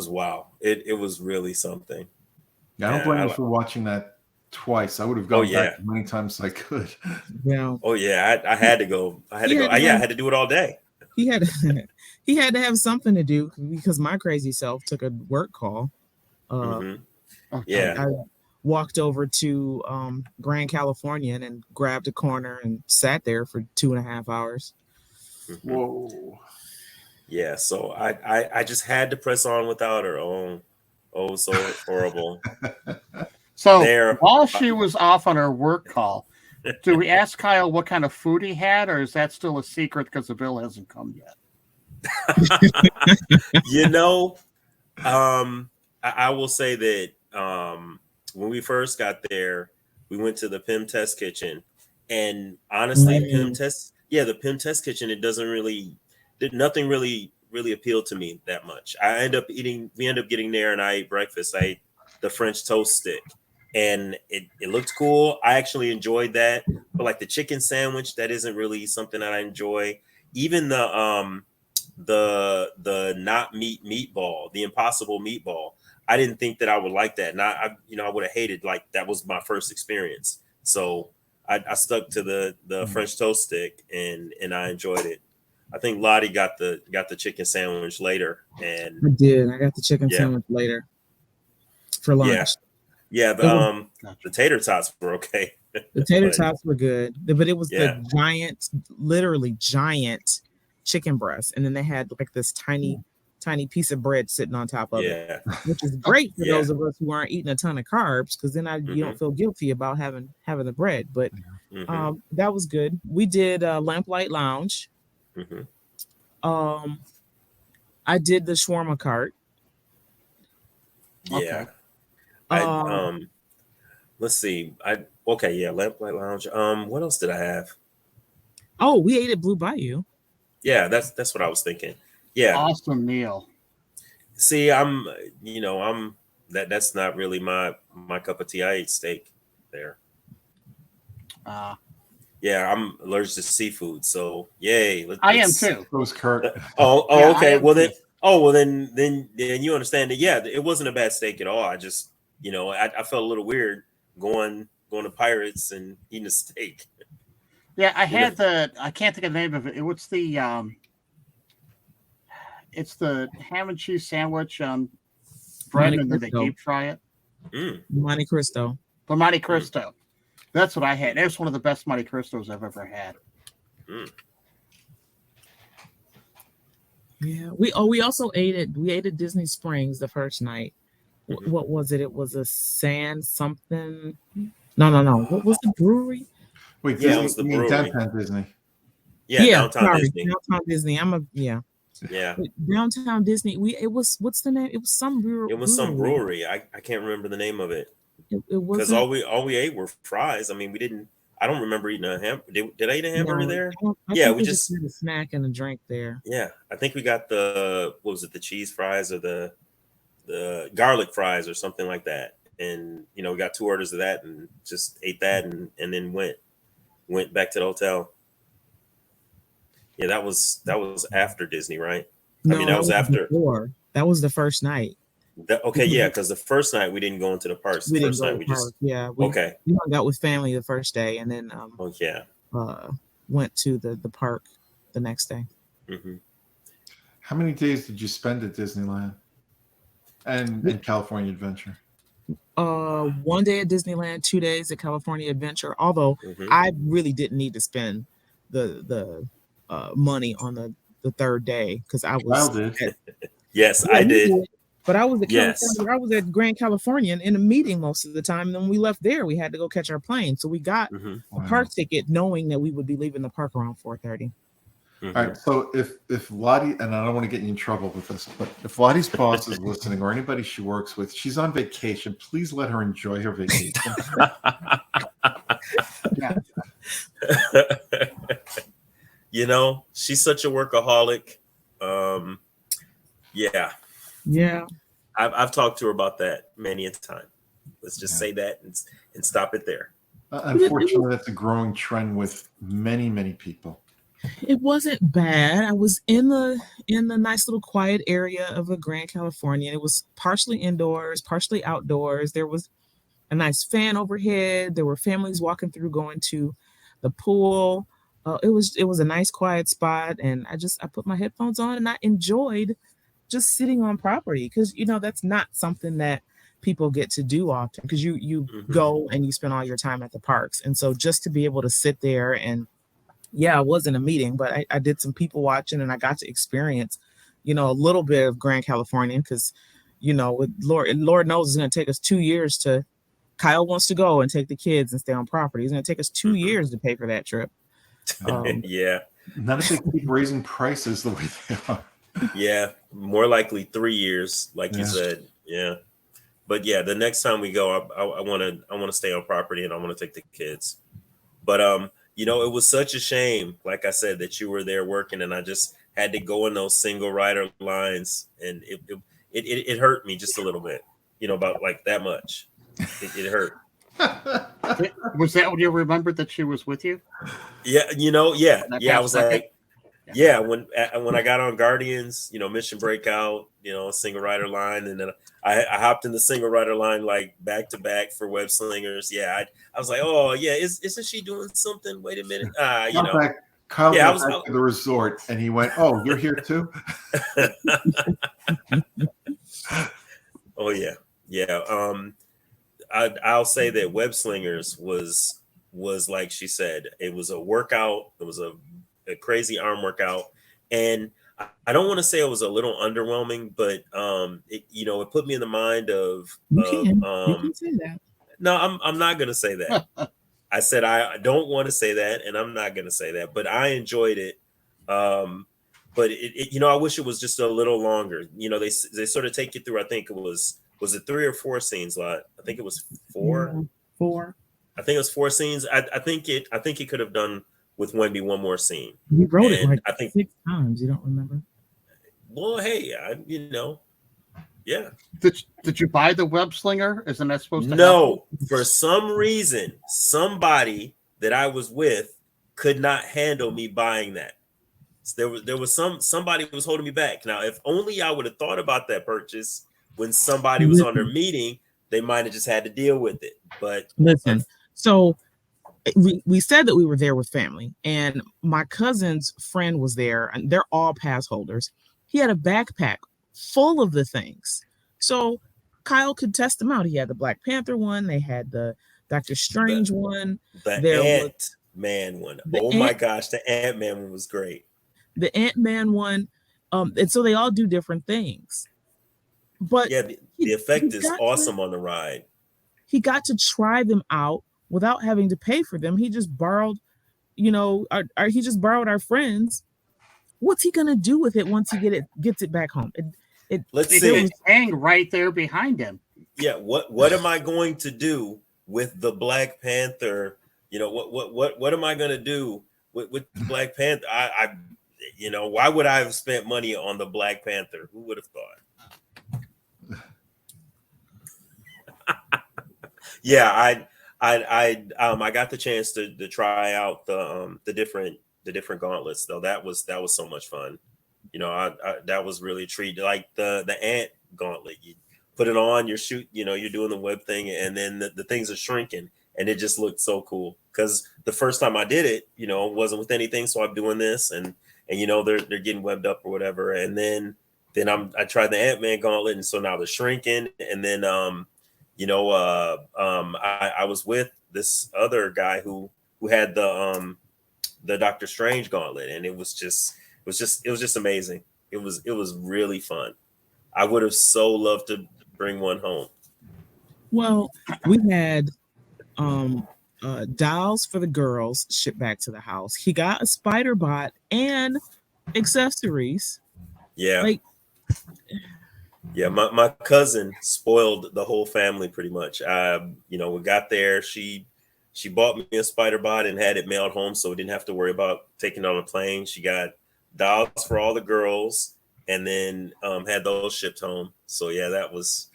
wow. It was really something. Yeah, I don't blame you for watching that twice. I would have gone back as many times as I could. Yeah. Oh yeah, I had to go. I had to go. I had to do it all day. He had to have something to do because my crazy self took a work call. Yeah. I walked over to Grand Californian and grabbed a corner and sat there for 2.5 hours. Whoa. Yeah, so I just had to press on without her. Oh, so horrible. So while she was off on her work call, do we ask Kyle what kind of food he had, or is that still a secret because the bill hasn't come yet? I will say that when we first got there, we went to the PIM test kitchen, and honestly, the PIM test kitchen, nothing really appealed to me that much. We end up getting there, and I ate breakfast. I ate the French toast stick, and it looked cool. I actually enjoyed that, but like the chicken sandwich, that isn't really something that I enjoy. Even the not meat meatball, the impossible meatball, I didn't think that I would like that. And I would have hated, like, that was my first experience. So I stuck to the French toast stick, and I enjoyed it. I think Lottie got the chicken sandwich later, and I did. I got the chicken sandwich later for lunch. Yeah. The tater tots were okay. The tater tots were good, but it was the giant, literally giant chicken breast, and then they had like this tiny piece of bread sitting on top of it, which is great for those of us who aren't eating a ton of carbs, because then you don't feel guilty about having the bread. But that was good. We did Lamplight Lounge. I did the shawarma cart. Yeah. Okay. Let's see. Lamplight Lounge. What else did I have? Oh, we ate at Blue Bayou. Yeah, that's what I was thinking. Yeah. Awesome meal. See, that's not really my cup of tea. I ate steak there. Yeah, I'm allergic to seafood, so yay. I am too. It was Kurt. Okay. Well then you understand that. Yeah, it wasn't a bad steak at all. I just, I felt a little weird going to Pirates and eating a steak. Yeah, I had I can't think of the name of it. It's the ham and cheese sandwich. bread Monte and then they Cristo. deep fry it. Monte Cristo. The Monte Cristo. That's what I had. It was one of the best Monte Cristos I've ever had. Yeah, we also ate at Disney Springs the first night. What was it? It was a sand something. No. What was the brewery? Wait, Yeah, Disney, it was the you mean brewery. downtown Disney? Yeah, downtown sorry, Disney. Downtown Disney. Yeah, Downtown Disney. It was, what's the name? It was some brewery. it was some brewery. I can't remember the name of it. It Because wasn't. all we ate were fries. I mean, we didn't. I don't remember eating a hamburger. Did I eat a hamburger No, there? I Yeah, think we we just. had a snack and a drink there. Yeah, I think we got the what was it? The cheese fries or the garlic fries or something like that. And we got 2 orders of that and just ate that and then went back to the hotel. Yeah, that was after Disney, right? No, I mean, that was after. before. That was the first night. Okay, yeah, because the first night we didn't go into the parks. We The didn't first go night to we the just park. Yeah, okay. we hung out with family the first day, and then Oh yeah. went to the park the next day. Mm-hmm. How many days did you spend at Disneyland and California Adventure? 1 day at Disneyland, 2 days at California Adventure. Although I really didn't need to spend the money on the third day because I was. Kyle did. Yes, I did. But I was at Yes. California. I was at Grand California in a meeting most of the time. And then when we left there, we had to go catch our plane. So we got a park ticket knowing that we would be leaving the park around 4:30. All right. So if Lottie, and I don't want to get you in trouble with this, but if Lottie's boss is listening or anybody she works with, she's on vacation, please let her enjoy her vacation. She's such a workaholic. Yeah. I've talked to her about that many a time. Let's just say that and stop it there. Unfortunately, that's a growing trend with many, many people. It wasn't bad. I was in the nice little quiet area of a Grand California. It was partially indoors, partially outdoors. There was a nice fan overhead. There were families walking through, going to the pool. It was a nice quiet spot, and I put my headphones on and I enjoyed just sitting on property because that's not something that people get to do often because you go and you spend all your time at the parks, and so just to be able to sit there and I wasn't a meeting, but I did some people watching and I got to experience a little bit of Grand California because with Lord knows it's going to take us 2 years to. Kyle wants to go and take the kids and stay on property. It's going to take us 2 years to pay for that trip. Yeah. Not if they keep raising prices the way they are. Yeah, more likely 3 years, like you said. Yeah, but yeah, the next time we go, I want to stay on property and I want to take the kids. But it was such a shame, like I said, that you were there working and I just had to go in those single rider lines, and it hurt me just a little bit, about like that much. It hurt. Was that when you remembered that she was with you? Yeah, I was like. Yeah, when I got on Guardians, Mission Breakout, single rider line, and then I hopped in the single rider line like back to back for Web Slingers. Yeah, I was like, oh yeah, isn't she doing something? Wait a minute, Kyle got back to the resort, and he went, "Oh, you're here too." Oh yeah. I'll say that Web Slingers was like she said, it was a workout. It was a crazy arm workout, and I don't want to say it was a little underwhelming, but it put me in the mind of you can say that. No, I'm not gonna say that. I said I don't want to say that, and I'm not gonna say that, but I enjoyed it. But I wish it was just a little longer. They sort of take you through. I think it was it 3 or 4 scenes, Lot? I think it was 4. Yeah, 4. I think it was 4 scenes. I think it could have done with Wemby one more scene. You wrote it like I think 6 times. You don't remember? Well, hey, yeah. Did you buy the web slinger? Isn't that supposed to No, for some reason, somebody that I was with could not handle me buying that. So there was somebody who was holding me back. Now, if only I would have thought about that purchase when somebody was on their meeting, they might have just had to deal with it. But listen, so we said that we were there with family, and my cousin's friend was there, and they're all pass holders. He had a backpack full of the things. So Kyle could test them out. He had the Black Panther one. They had the Doctor Strange one. The There was Ant-Man one. the Oh my gosh, the Ant-Man one was great. the Ant-Man one. And so they all do different things. But Yeah, the effect is awesome on the ride. He got to try them out without having to pay for them. He just borrowed, he just borrowed our friends. What's he gonna do with it once he gets it back home? Let's It see. was hang right there behind him. Yeah, what am I going to do with the Black Panther? What am I going to do with the Black Panther? I why would I have spent money on the Black Panther? Who would have thought? Yeah, I got the chance to try out the different gauntlets though. That was so much fun. That was really a treat. Like the ant gauntlet, you put it on, you're you're doing the web thing, and then the things are shrinking, and it just looked so cool. Because the first time I did it, it wasn't with anything, so I'm doing this, and they're getting webbed up or whatever, and then I tried the Ant-Man gauntlet, and so now they're shrinking, and then I was with this other guy who had the Doctor Strange gauntlet, and it was just amazing. It was really fun. I would have so loved to bring one home. Well, we had dolls for the girls shipped back to the house. He got a spider bot and accessories. Yeah. My cousin spoiled the whole family pretty much. We got there. She bought me a spider bot and had it mailed home, so we didn't have to worry about taking it on a plane. She got dolls for all the girls, and then had those shipped home. So yeah, that was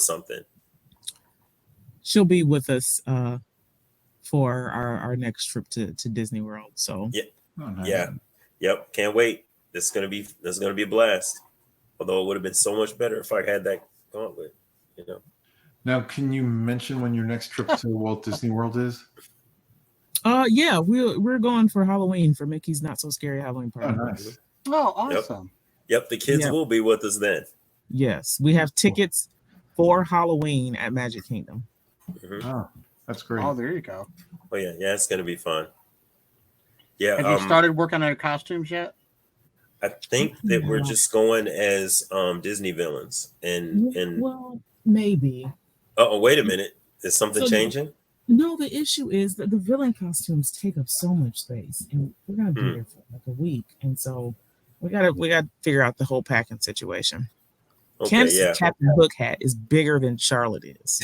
something. She'll be with us for our next trip to Disney World. So yeah, Oh, nice. yeah, yep, can't wait. This is gonna be a blast. Although it would have been so much better if I had that gauntlet. Now, can you mention when your next trip to Walt Disney World is? Yeah, we're going for Halloween for Mickey's Not So Scary Halloween Oh, Party. nice. Oh, awesome. Yep, the kids will be with us then. Yes, we have tickets for Halloween at Magic Kingdom. Mm-hmm. Oh, that's great. Oh, there you go. Oh yeah, it's gonna be fun. Yeah. Have you started working on your costumes yet? I think that we're just going as Disney villains, and well, maybe. Oh, wait a minute, is something changing? No, the issue is that the villain costumes take up so much space, and we're gonna be there for like a week, and so we gotta figure out the whole packing situation. Okay, Candace's Captain Hook hat is bigger than Charlotte is.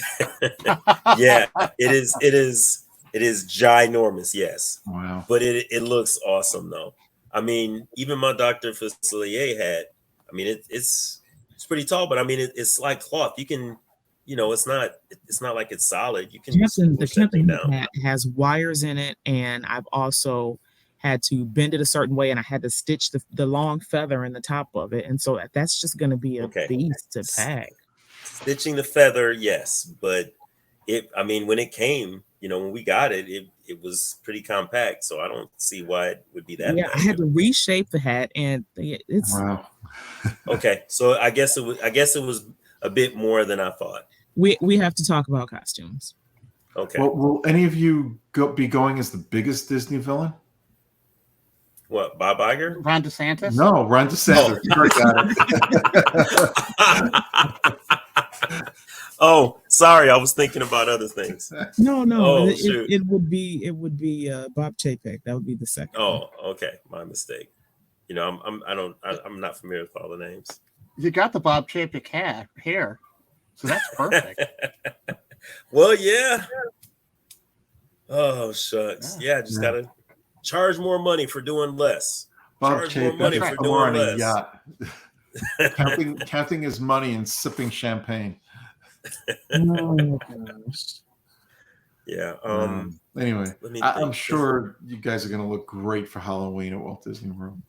Yeah, it is ginormous. Yes, Wow. but it looks awesome though. I mean, even my Dr. Facilier hat. I mean, it's pretty tall, but I mean, it's like cloth. You can, it's not like it's solid. You can The Captain Hook hat has wires in it, and I've also had to bend it a certain way, and I had to stitch the long feather in the top of it, and so that's just going to be a beast to pack. Stitching the feather, yes, but when it came, when we got it, it was pretty compact, so I don't see why it would be that. Yeah, I had to reshape the hat, and it's wow. Okay, so I guess it was a bit more than I thought. We have to talk about costumes. Okay. Well, will any of you be going as the biggest Disney villain? What, Bob Iger? Ron DeSantis? No, Ron DeSantis. Oh, sorry, I was thinking about other things. No, Oh, it would be Bob Chapek. That would be the second. Oh, okay, my mistake. I'm not familiar with all the names. You got the Bob Chapek hair, so that's perfect. Well, yeah. Oh shucks, yeah. Just gotta charge more money for doing less. Bob Charge more Chapek money for doing on less. a yacht, counting his money and sipping champagne. Oh gosh. Yeah. Anyway, I'm sure you guys are going to look great for Halloween at Walt Disney World.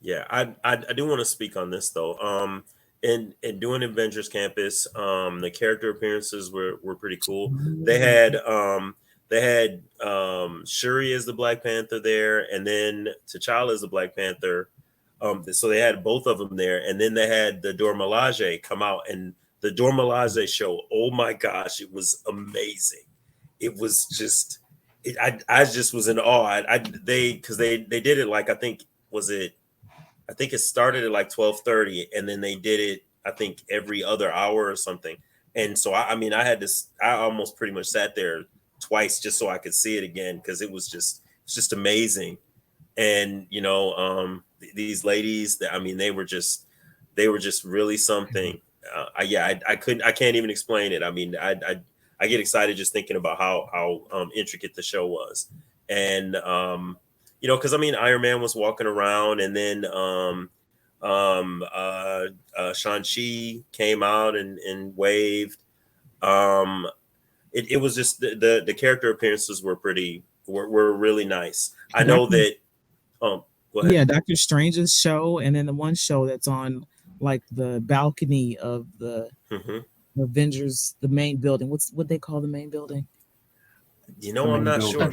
Yeah, I do want to speak on this though. In doing Avengers Campus, the character appearances were pretty cool. They had Shuri as the Black Panther there, and then T'Challa as the Black Panther. So they had both of them there, and then they had the Dora Milaje come out, and the Dora Milaje show. Oh my gosh, it was amazing. It was just, I just was in awe. Because they did it like, I think it started at like 12:30, and then they did it, I think, every other hour or something. And so I mean, I almost pretty much sat there twice just so I could see it again, because it's just amazing. And these ladies, I mean, they were just really something. I can't even explain it. I mean, I get excited just thinking about how intricate the show was. And because I mean, Iron Man was walking around, and then Shang-Chi came out and waved. It was just the character appearances were really nice. I know that. Go ahead. Yeah, Doctor Strange's show, and then the one show that's on like the balcony of the Avengers, the main building. What they call the main building? I'm not sure.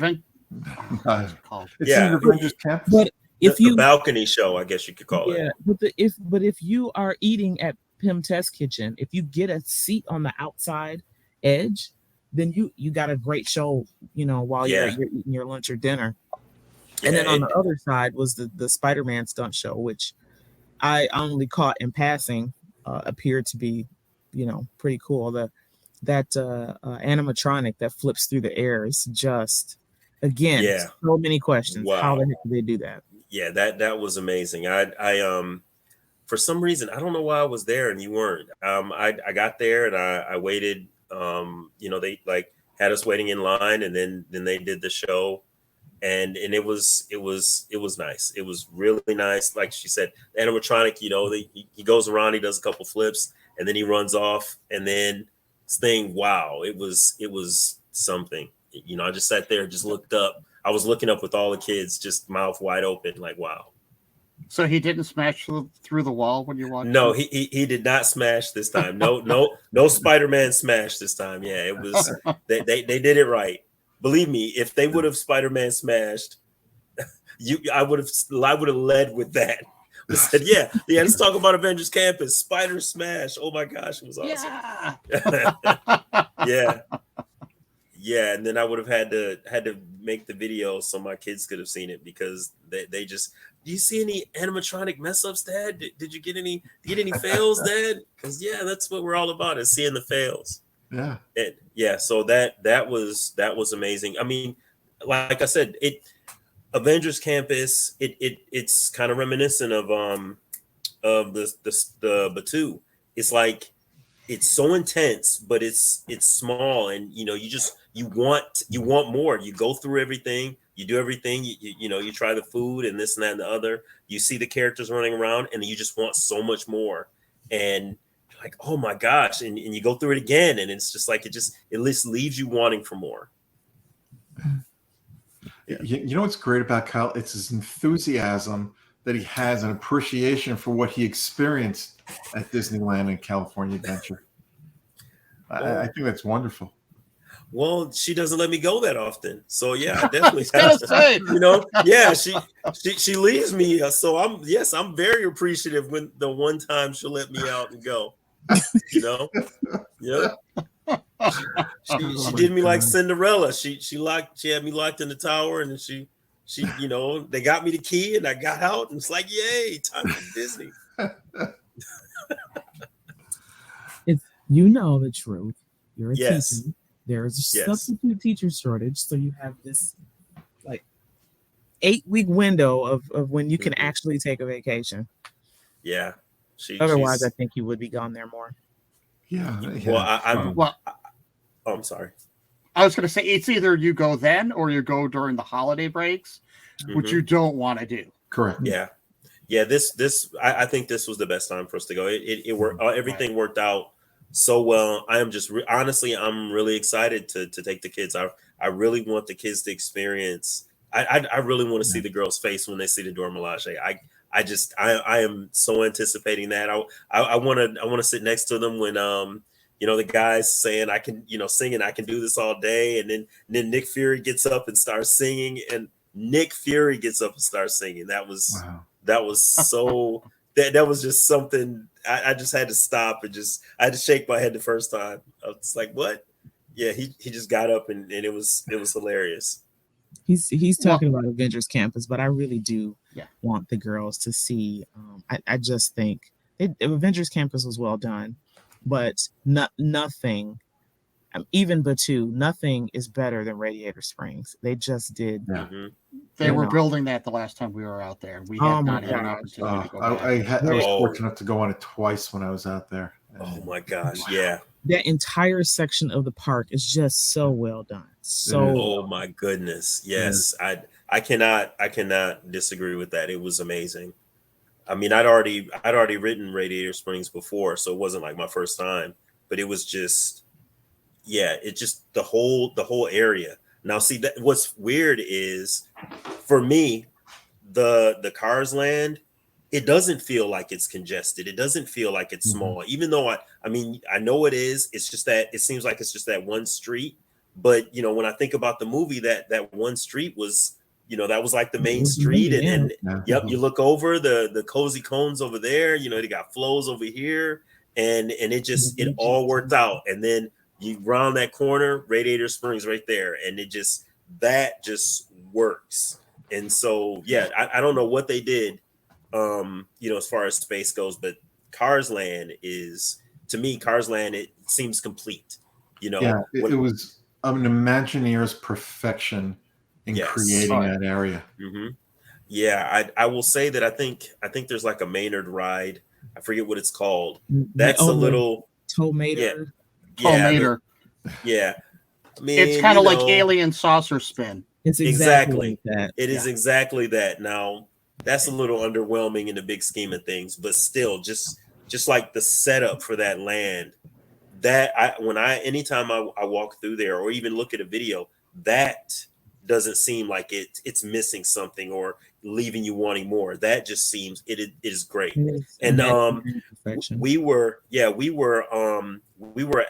It's in Avengers Camp. But if the balcony show, I guess you could call it. Yeah, but if you are eating at Pim Test Kitchen, if you get a seat on the outside edge, then you got a great show, while you're eating your lunch or dinner. And then on the other side was the Spider-Man stunt show, which I only caught in passing, appeared to be, pretty cool. That animatronic that flips through the air is just, again, so many questions. Wow. How the heck did they do that? Yeah, that was amazing. I for some reason, I don't know why I was there and you weren't. I got there and I waited. They like had us waiting in line, and then they did the show. And it was nice. It was really nice. Like she said, animatronic, he goes around, he does a couple flips, and then he runs off. And then this thing, wow, it was something. I just sat there, just looked up. I was looking up with all the kids, just mouth wide open, like, wow. So he didn't smash through the wall when you walked? No, he did not smash this time. No Spider-Man smash this time. Yeah, it was they did it right. Believe me, if they would have Spider-Man smashed, I would have led with that. I said, yeah, let's talk about Avengers Campus. Spider Smash. Oh my gosh, it was awesome. Yeah. And then I would have had to make the video so my kids could have seen it, because they just, do you see any animatronic mess ups, Dad? Did you get any fails, Dad? Because that's what we're all about, is seeing the fails. Yeah. So that was amazing. I mean, like I said, Avengers Campus, it's kind of reminiscent of the Batu. It's like, it's so intense, but it's small, and you want more. You go through everything, you do everything, you try the food and this and that and the other. You see the characters running around, and you just want so much more. And like, oh my gosh, and you go through it again, and it's just like, it just leaves you wanting for more. You know what's great about Kyle? It's his enthusiasm that he has, an appreciation for what he experienced at Disneyland and California Adventure. I think that's wonderful. Well, she doesn't let me go that often, so yeah, I definitely. She leaves me, so I'm very appreciative when the one time she'll let me out and go. She did me like Cinderella. She had me locked in the tower, and she they got me the key, and I got out, and it's like, yay, time for Disney. It's the truth. You're a teacher. There is a substitute teacher shortage, so you have this like 8-week window of when you can actually take a vacation. Yeah. Otherwise, I think you would be gone there more. Yeah. Well, I'm sorry. I was going to say, it's either you go then or you go during the holiday breaks, which you don't want to do. Correct. Yeah. I think this was the best time for us to go. It worked. Everything worked out so well. I am just honestly, I'm really excited to take the kids. I really want the kids to experience. I really want to see the girls' face when they see the Dora Milaje. I am so anticipating that. I want to sit next to them when the guy's saying I can, singing, I can do this all day, and then Nick Fury gets up and starts singing, and Nick Fury gets up and starts singing. That was so that was just something I just had to stop and I had to shake my head the first time. I was like, what? Yeah, he just got up and it was hilarious. He's talking about Avengers Campus, but I really do Yeah. want the girls to see. I just think Avengers Campus was well done, but nothing, even Batu, nothing is better than Radiator Springs. They just did. Yeah. Mm-hmm. They were building that the last time we were out there. We have not had an opportunity to go back. I was fortunate enough to go on it twice when I was out there. Oh my gosh, yeah. That entire section of the park is just so well done. Oh my goodness. Yes. I cannot disagree with that. It was amazing. I mean, I'd already written Radiator Springs before, so it wasn't like my first time, but it was just, yeah, it just the whole area. Now, see, that what's weird is, for me, the Cars Land, it doesn't feel like it's congested. It doesn't feel like it's small, even though I mean, I know it is. It's just that it seems like it's just that one street. But, you know, when I think about the movie, that one street was, you know, that was like the main street. And yep, you look over the cozy cones over there, you know, they got flows over here, and it all worked out. And then you round that corner, Radiator Springs right there. And that just works. And so, yeah, I don't know what they did, you know, as far as space goes, but Cars Land is, to me, Cars Land, it seems complete, you know. Yeah, it was an Imagineer's perfection in creating that area. Mm-hmm. Yeah, I will say that I think there's like a Maynard ride. I forget what it's called. That's a little Tomater. Tomater. Yeah. I mean, it's kind of like alien saucer spin. It's exactly that. It is exactly that. Now, that's a little underwhelming in the big scheme of things, but still, just like the setup for that land, that anytime I walk through there or even look at a video, that doesn't seem like it's missing something or leaving you wanting more. That just seems it is great. And we were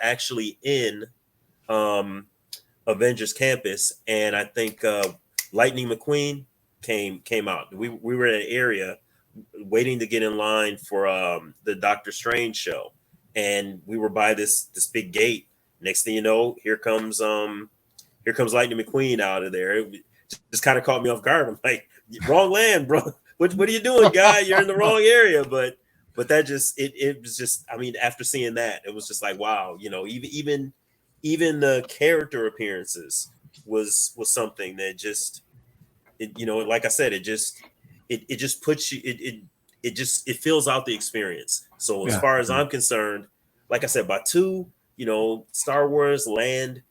actually in Avengers Campus, and I think Lightning McQueen came out. We were in an area waiting to get in line for the Doctor Strange show, and we were by this big gate. Next thing you know, here comes Lightning McQueen out of there. It just kind of caught me off guard. I'm like, wrong land, bro. What are you doing, guy? You're in the wrong area. But that just it was just, I mean, after seeing that, it was just like, wow, you know, even the character appearances was something that just, you know, like I said, it just puts you, it fills out the experience. So as far as I'm concerned, like I said, Batu, you know, Star Wars Land,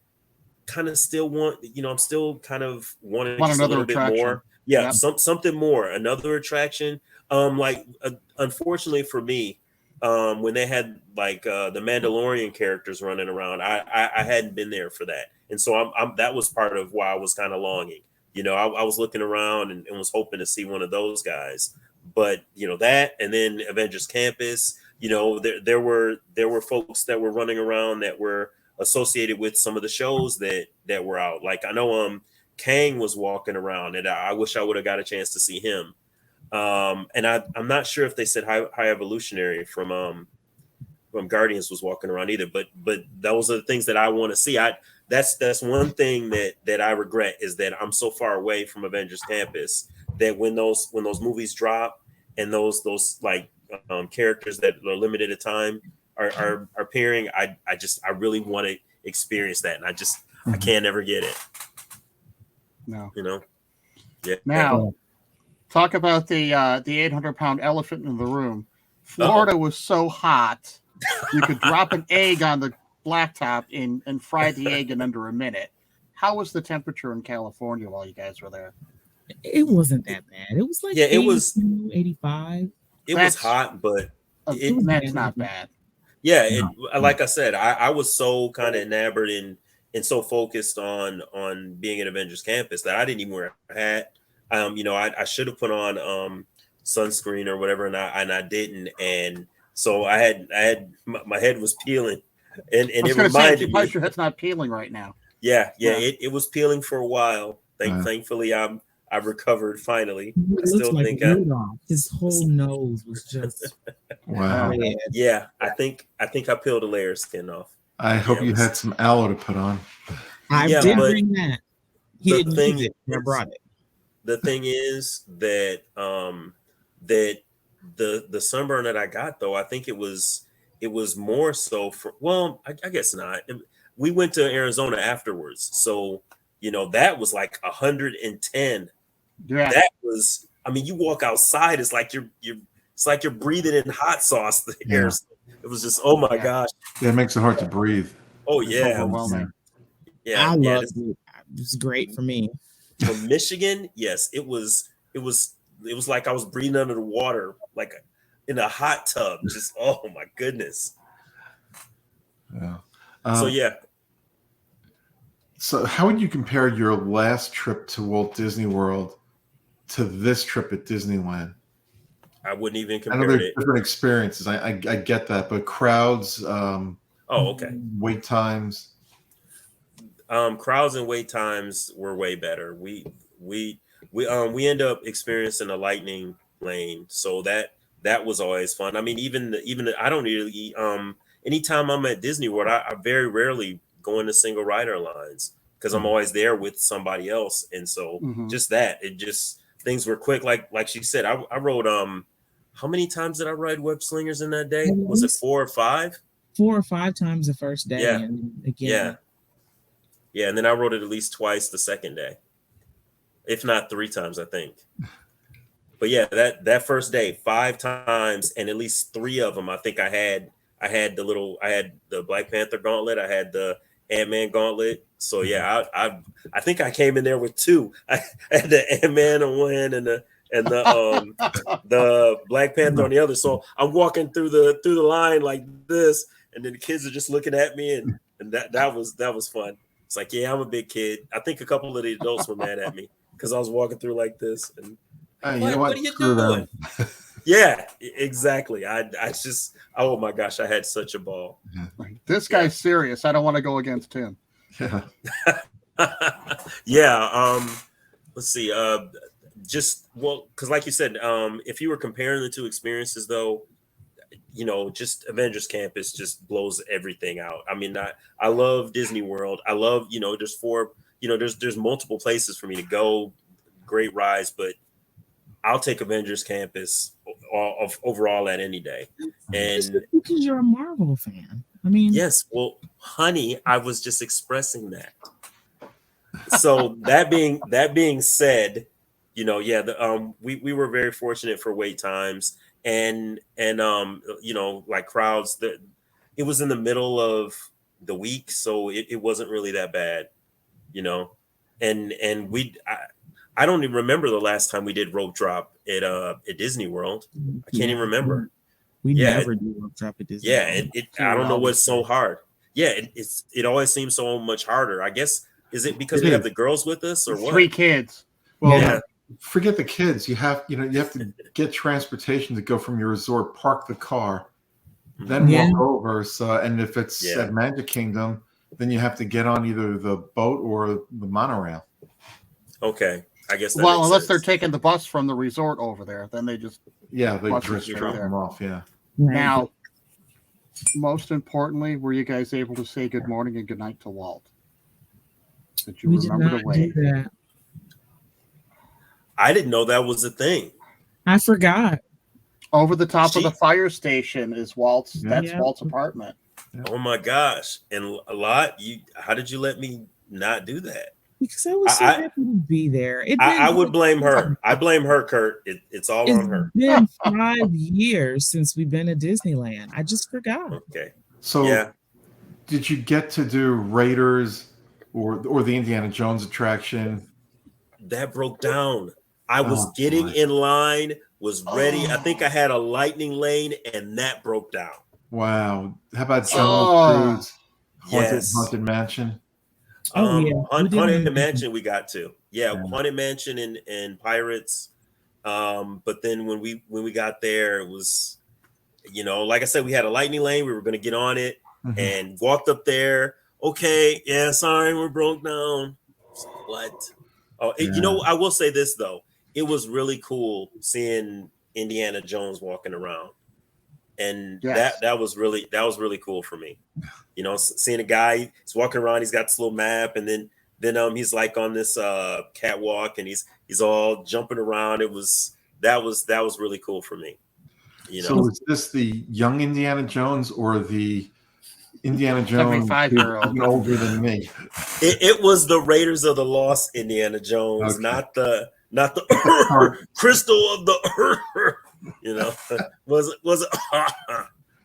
kind of still want, you know, I'm still kind of wanting just a little bit more. Yeah, something more, another attraction. Unfortunately for me, when they had like the Mandalorian characters running around, I hadn't been there for that, and so I'm that was part of why I was kind of longing. You know, I was looking around and was hoping to see one of those guys, but you know that, and then Avengers Campus. You know, there were folks that were running around that were associated with some of the shows that were out. Like I know Kang was walking around, and I wish I would have got a chance to see him. And I'm not sure if they said High Evolutionary from Guardians was walking around either, but those are the things that I want to see. That's one thing that I regret, is that I'm so far away from Avengers Campus that when those movies drop and those like characters that are limited at time are appearing, I really want to experience that, and I can't ever get it. No, you know. Yeah. Now, talk about the 800-pound elephant in the room. Florida was so hot, you could drop an egg on the blacktop and fry the egg in under a minute. How was the temperature in California while you guys were there? It wasn't that bad. It was like 85. It was hot, but that's not bad. Yeah, like I said, I was so kind of enamored and so focused on being at Avengers Campus that I didn't even wear a hat. You know, I should have put on sunscreen or whatever, and I didn't, and so I had my head was peeling, and it reminded me. Your head's not peeling right now. Yeah. It was peeling for a while. Thankfully, I I recovered finally. It I looks still like think Rudolph. His whole nose was just Wow. red. yeah, I think I peeled a layer of skin off. I hope you had some aloe to put on. I Yeah, did but bring that. He the didn't thing use it. I is, brought it. the thing is that that the sunburn that I got though, I think it was more so for, well, I guess not. We went to Arizona afterwards, so that was like 110. Yeah. That was, I mean, you walk outside, it's like you're breathing in hot sauce. The Yeah. air, it was just, oh my gosh. Yeah, it makes it hard to breathe. Oh It's yeah, overwhelming. yeah. I loved it. It was great for me. From Michigan, yes, it was like I was breathing under the water, like in a hot tub. Just, oh my goodness. Yeah. So yeah. So how would you compare your last trip to Walt Disney World to this trip at Disneyland? I wouldn't even I know compare they're it. different experiences. I get that, but crowds, Oh, okay. wait times. Crowds and wait times were way better. We end up experiencing a lightning lane, so that was always fun. I mean, even I don't really anytime I'm at Disney World, I very rarely go into single rider lines because I'm always there with somebody else, and so just that, it just, things were quick. Like she said, I rode how many times did I ride Web Slingers in that day? Was it 4 or 5? 4 or 5 times the first day, Yeah. and again. Yeah, and then I rode it at least twice the second day, if not 3 times, I think. But yeah, that first day, 5 times, and at least 3 of them, I think I had the Black Panther gauntlet, I had the Ant-Man gauntlet. So yeah, I think I came in there with 2. I had the Ant-Man on one and the Black Panther on the other. So I'm walking through the line like this, and then the kids are just looking at me, and that was fun. It's like, yeah, I'm a big kid. I think a couple of the adults were mad at me because I was walking through like this. And what are you doing? Yeah, exactly. I just, oh my gosh, I had such a ball. This guy's serious. I don't want to go against him. Yeah. Yeah. Let's see. Just, well, because like you said, if you were comparing the 2 experiences, though, just Avengers Campus just blows everything out. I mean, I love Disney World. I love, there's 4, there's multiple places for me to go, great rides, but I'll take Avengers Campus overall at any day. And because you're a Marvel fan. I mean, yes, well, honey, I was just expressing that. So that being said, we were very fortunate for wait times and like crowds. That it was in the middle of the week, so it wasn't really that bad, and I don't even remember the last time we did rope drop at Disney World. I can't even remember. We never do rope drop at Disney. Yeah, I don't know what's so hard. Yeah, it always seems so much harder. I guess, is it because we have the girls with us or what? 3 kids. Well, forget the kids. You have to get transportation to go from your resort, park the car, then walk over. So, and if it's at Magic Kingdom, then you have to get on either the boat or the monorail. Okay, I guess. Unless they're taking the bus from the resort over there, then they just they just drop them off. Yeah. Now, most importantly, were you guys able to say good morning and good night to Walt? Did you remember to wave? Do that. I didn't know that was a thing. I forgot. Over the top of the fire station is Walt's. That's Walt's apartment. Yeah. Oh my gosh! And how did you let me not do that? Because I was so happy to be there. I would blame her. I blame her, Kurt. It's all on her. It's been 5 years since we've been to Disneyland. I just forgot. Okay. So, did you get to do Raiders or the Indiana Jones attraction? That broke down. I was getting in line, was ready. I think I had a lightning lane, and that broke down. Wow. How about Jungle Cruise? Yes. Haunted Mansion? Haunted Mansion we got to. Haunted Mansion and Pirates. But then when we got there, it was, like I said, we had a lightning lane. We were going to get on it and walked up there. Okay, sorry, we're broke down. What? Oh, I will say this though. It was really cool seeing Indiana Jones walking around, and that was really cool for me. Seeing a guy, he's walking around, he's got this little map, and then he's like on this catwalk, and he's all jumping around. That was really cool for me. So is this the young Indiana Jones or the Indiana Jones 75-year-old older than me? It was the Raiders of the Lost Indiana Jones, Okay. not the Crystal of the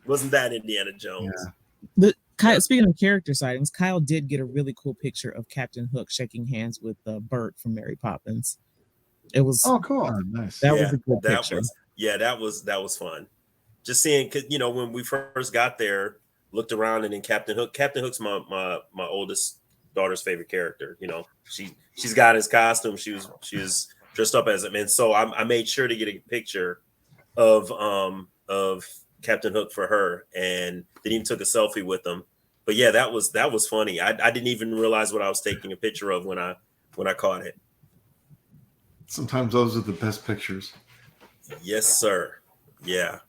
wasn't that Indiana Jones? Yeah. Kyle, speaking of character sightings, Kyle did get a really cool picture of Captain Hook shaking hands with Bert from Mary Poppins. It was cool. Oh, nice. That was a good picture. That was fun. Just seeing, cause when we first got there, looked around, and then Captain Hook's my oldest daughter's favorite character. She's got his costume. She was dressed up as him, and so I made sure to get a picture of Captain Hook for her, and then even took a selfie with him. But yeah, that was funny. I didn't even realize what I was taking a picture of when I caught it. Sometimes those are the best pictures. Yes, sir. Yeah.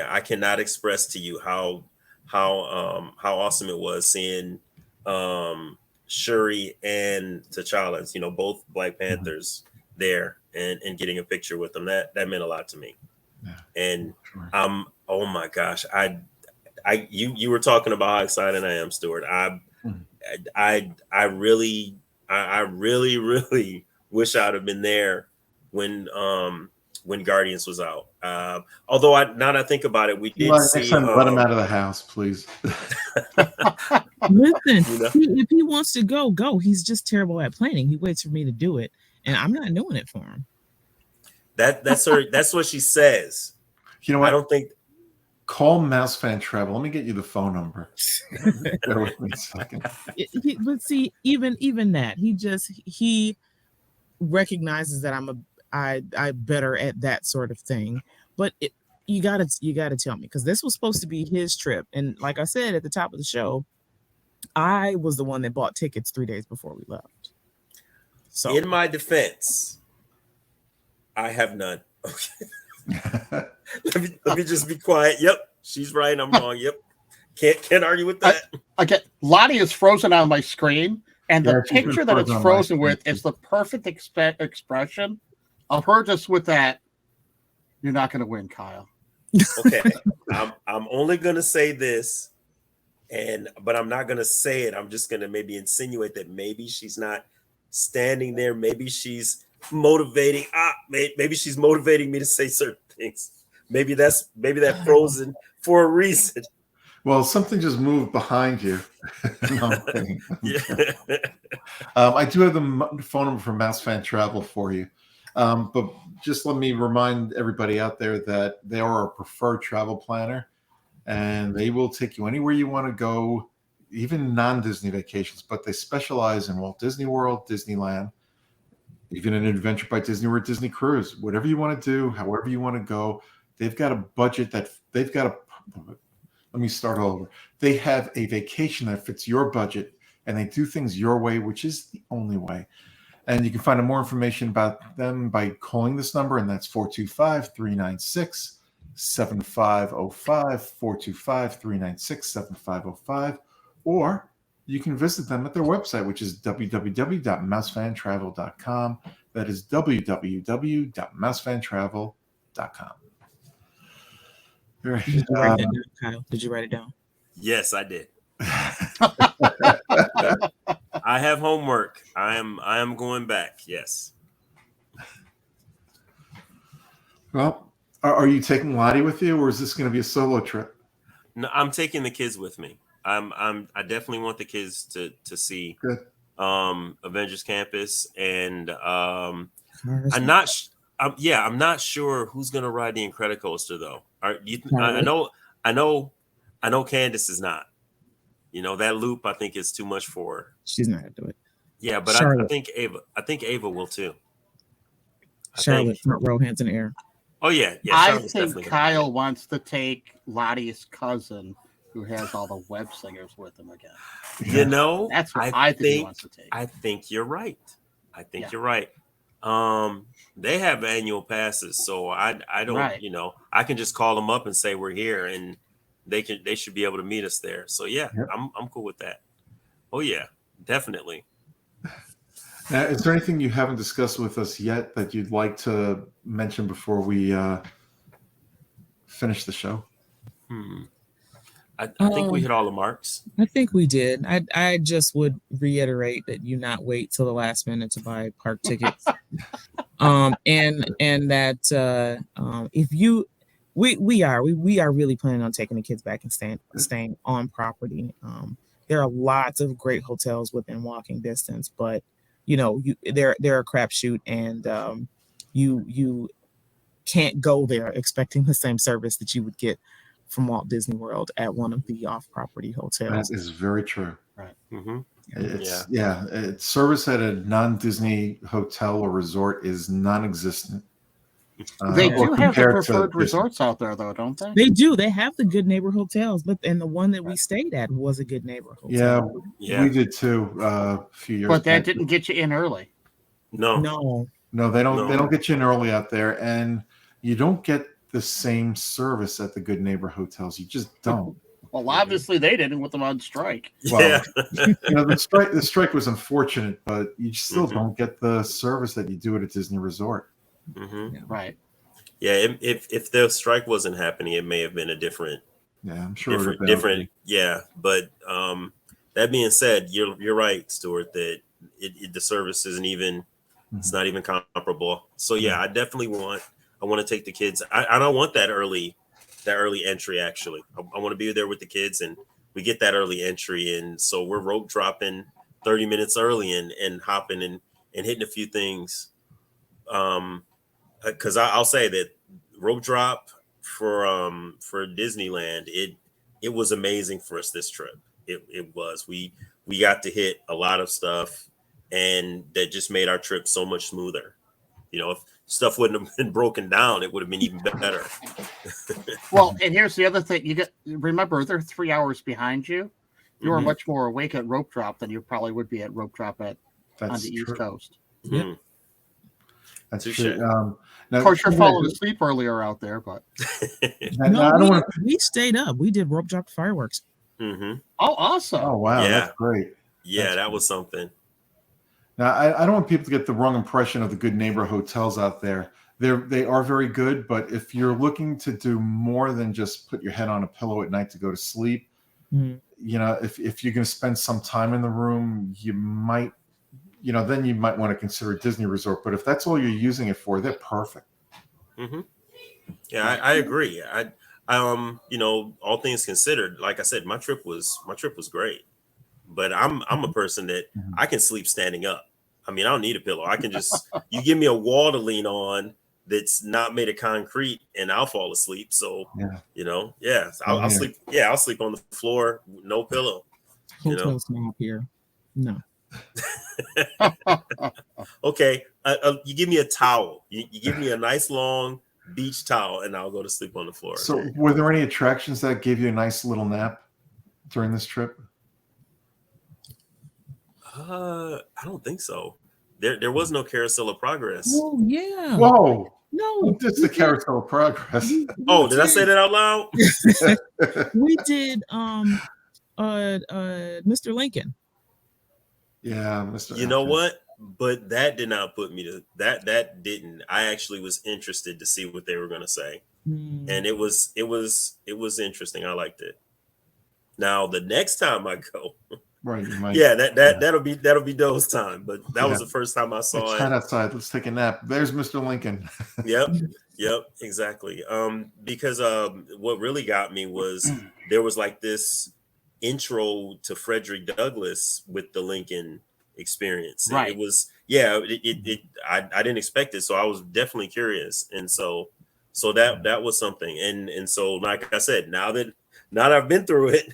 I cannot express to you how awesome it was seeing Shuri and T'Challa, both Black Panthers there, and getting a picture with them. That meant a lot to me. Yeah, and sure. Oh my gosh, you were talking about how excited I am, Stuart. I really wish I'd have been there when Guardians was out. Although now that I think about it, we did see. Next time, let him out of the house, please. Listen, if he wants to go. He's just terrible at planning. He waits for me to do it, and I'm not doing it for him. That's what she says. You know what? I don't think. Call Mouse Fan Travel. Let me get you the phone number. Bear with me a second. But see, even that, he recognizes that I'm better at that sort of thing. But you gotta tell me, because this was supposed to be his trip, and like I said at the top of the show, I was the one that bought tickets 3 days before we left. So in my defense, I have none. Okay. let me just be quiet. Yep, she's right. I'm wrong. Yep, can't argue with that. Again, Lottie is frozen on my screen, and the picture that it's frozen with is the perfect expression of her just with that. You're not going to win, Kyle. Okay, I'm only going to say this, but I'm not going to say it. I'm just going to maybe insinuate that maybe she's not standing there. Maybe she's motivating. Maybe she's motivating me to say certain things. Maybe that frozen for a reason. Well, something just moved behind you. No, I'm kidding. Yeah. I do have the phone number for Mouse Fan Travel for you. But just let me remind everybody out there that they are a preferred travel planner, and they will take you anywhere you want to go, even non-Disney vacations, but they specialize in Walt Disney World, Disneyland, even an Adventure by Disney or a Disney cruise. Whatever you want to do, however you want to go, they've got a budget let me start all over. They have a vacation that fits your budget, and they do things your way, which is the only way. And you can find out more information about them by calling this number, and that's 425-396-7505, 425-396-7505, or you can visit them at their website, which is www.mousefantravel.com. That is www.mousefantravel.com. Did you write it down, Kyle? Did you write it down? Yes, I did. I have homework. I am going back. Yes. Well, are you taking Lottie with you, or is this going to be a solo trip? No, I'm taking the kids with me. I definitely want the kids to see Avengers Campus, and I'm not sure who's going to ride the Incredicoaster though. I know Candace is not. That loop I think is too much for her. She's not gonna do it. Yeah, but I think Ava will too. Charlotte, front row, hands in the air. Oh yeah. I think Kyle wants to take Lottie's cousin, who has all the web singers with him again. That's what I think he wants to take. I think you're right. I think you're right. They have annual passes, so I don't, Right. I can just call them up and say we're here, and they should be able to meet us there. So yeah, Yep. I'm cool with that. Oh yeah, definitely. Now, is there anything you haven't discussed with us yet that you'd like to mention before we finish the show? I think we hit all the marks. I think we did. I just would reiterate that you not wait till the last minute to buy park tickets. And that if you we are really planning on taking the kids back and staying on property. There are lots of great hotels within walking distance, but they're a crapshoot, and you can't go there expecting the same service that you would get from Walt Disney World at one of the off-property hotels. That is very true. Right. Mm-hmm. It's service at a non-Disney hotel or resort is non-existent. They do have the compared to preferred Disney. resorts out there, though, don't they? They do. They have the Good Neighbor hotels, and the one that we stayed at was a Good Neighbor hotel. Yeah, we did too a few years But that back. didn't get you in early. No. No, they don't. They don't get you in early out there, and you don't get the same service at the Good Neighbor hotels. You just don't. Well, obviously they didn't with them on strike. Well, the strike was unfortunate, but you still don't get the service that you do at a Disney resort. Right. Yeah, if the strike wasn't happening, it may have been a different. Yeah, I'm sure different. Yeah, but that being said, you're right, Stuart. That the service isn't even. It's not even comparable. So yeah, I definitely want to take the kids. I don't want that early entry. Actually, I want to be there with the kids, and we get that early entry, and so we're rope dropping 30 minutes early and hopping and hitting a few things. Because I'll say that rope drop for Disneyland, it was amazing for us this trip. It was. We got to hit a lot of stuff, and that just made our trip so much smoother. If stuff wouldn't have been broken down, it would have been even better. Well, and here's the other thing: remember they're 3 hours behind you. You are much more awake at rope drop than you probably would be at rope drop on the East Coast. Yeah. That's Touché. true. Now, Of course, you're falling asleep earlier out there, but we stayed up. We did rope drop fireworks. Oh, awesome! Oh, wow, Yeah. that's great. Yeah, that was something. Now, I don't want people to get the wrong impression of the Good Neighbor hotels out there. They are very good, but if you're looking to do more than just put your head on a pillow at night to go to sleep, if you're going to spend some time in the room, you might, then you might want to consider a Disney resort. But if that's all you're using it for, they're perfect. Yeah, I agree. All things considered, like I said, my trip was great. But I'm a person that I can sleep standing up. I mean, I don't need a pillow. I can just you give me a wall to lean on that's not made of concrete, and I'll fall asleep. So I'll sleep. Yeah, I'll sleep on the floor, no pillow. Hotel snob here. No. Okay, you give me a towel. You give me a nice long beach towel, and I'll go to sleep on the floor. So, were there any attractions that gave you a nice little nap during this trip? I don't think so. There was no Carousel of Progress. Oh yeah. Whoa. No. Just the Carousel of Progress. Did I say that out loud? We did Mr. Lincoln. Yeah, Mr. You know what? But that did not put me to that. That didn't. I actually was interested to see what they were going to say, and it was interesting. I liked it. Now the next time I go, right? You might, that'll be Doe's time. But that was the first time I saw it. Head outside. Let's take a nap. There's Mr. Lincoln. Yep, exactly. Because what really got me was there was like this intro to Frederick Douglass with the Lincoln experience. Right. It was I didn't expect it, so I was definitely curious, and so that was something. And so like I said, now that I've been through it,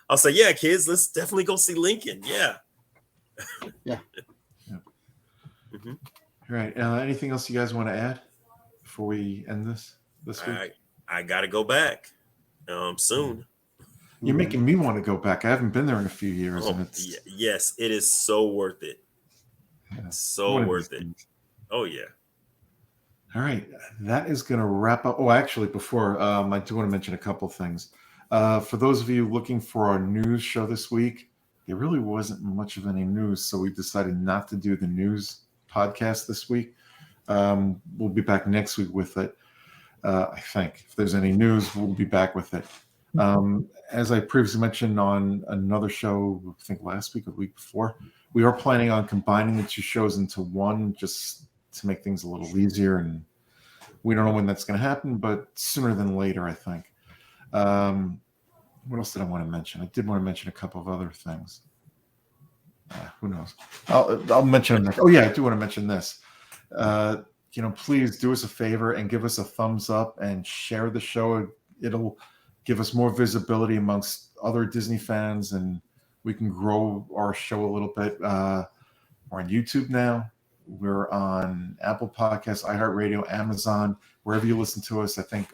I'll say, yeah, kids, let's definitely go see Lincoln. Yeah. All right. Anything else you guys want to add before we end this week? I gotta go back soon. You're making me want to go back. I haven't been there in a few years. Yes, it is so worth it. Yeah. So worth it. Oh yeah. All right, that is going to wrap up. Oh, actually, before I do want to mention a couple things. For those of you looking for our news show this week, there really wasn't much of any news, so we decided not to do the news podcast this week. We'll be back next week with it. I think if there's any news, we'll be back with it. As I previously mentioned on another show, I think last week or the week before, we are planning on combining the two shows into one, just to make things a little easier. And we don't know when that's going to happen, but sooner than later, I think. What else did I want to mention? I did want to mention a couple of other things. Who knows? I'll mention them next. Oh yeah, I do want to mention this. Please do us a favor and give us a thumbs up and share the show. It'll give us more visibility amongst other Disney fans, and we can grow our show a little bit. We're on YouTube now. We're on Apple Podcasts, iHeartRadio, Amazon, wherever you listen to us. I think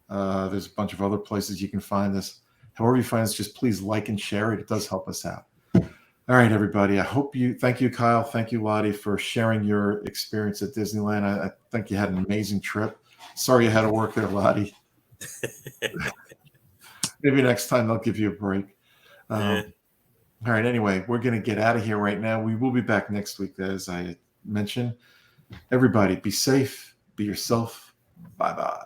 there's a bunch of other places you can find us. However you find us, just please like and share it. It does help us out. All right, everybody. Thank you, Kyle. Thank you, Lottie, for sharing your experience at Disneyland. I think you had an amazing trip. Sorry you had to work there, Lottie. Maybe next time they'll give you a break. All right, anyway, we're going to get out of here right now. We will be back next week, as I mentioned. Everybody, be safe, be yourself. Bye-bye.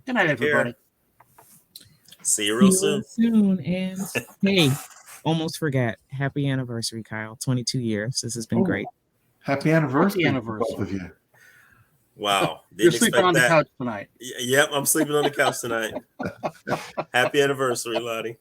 Good night, everybody. See you real soon. And hey, almost forgot. Happy anniversary, Kyle. 22 years. This has been great. Happy anniversary, Happy anniversary. both of you. Wow. You're sleeping on the couch tonight. Yep, I'm sleeping on the couch tonight. Happy anniversary, Lottie.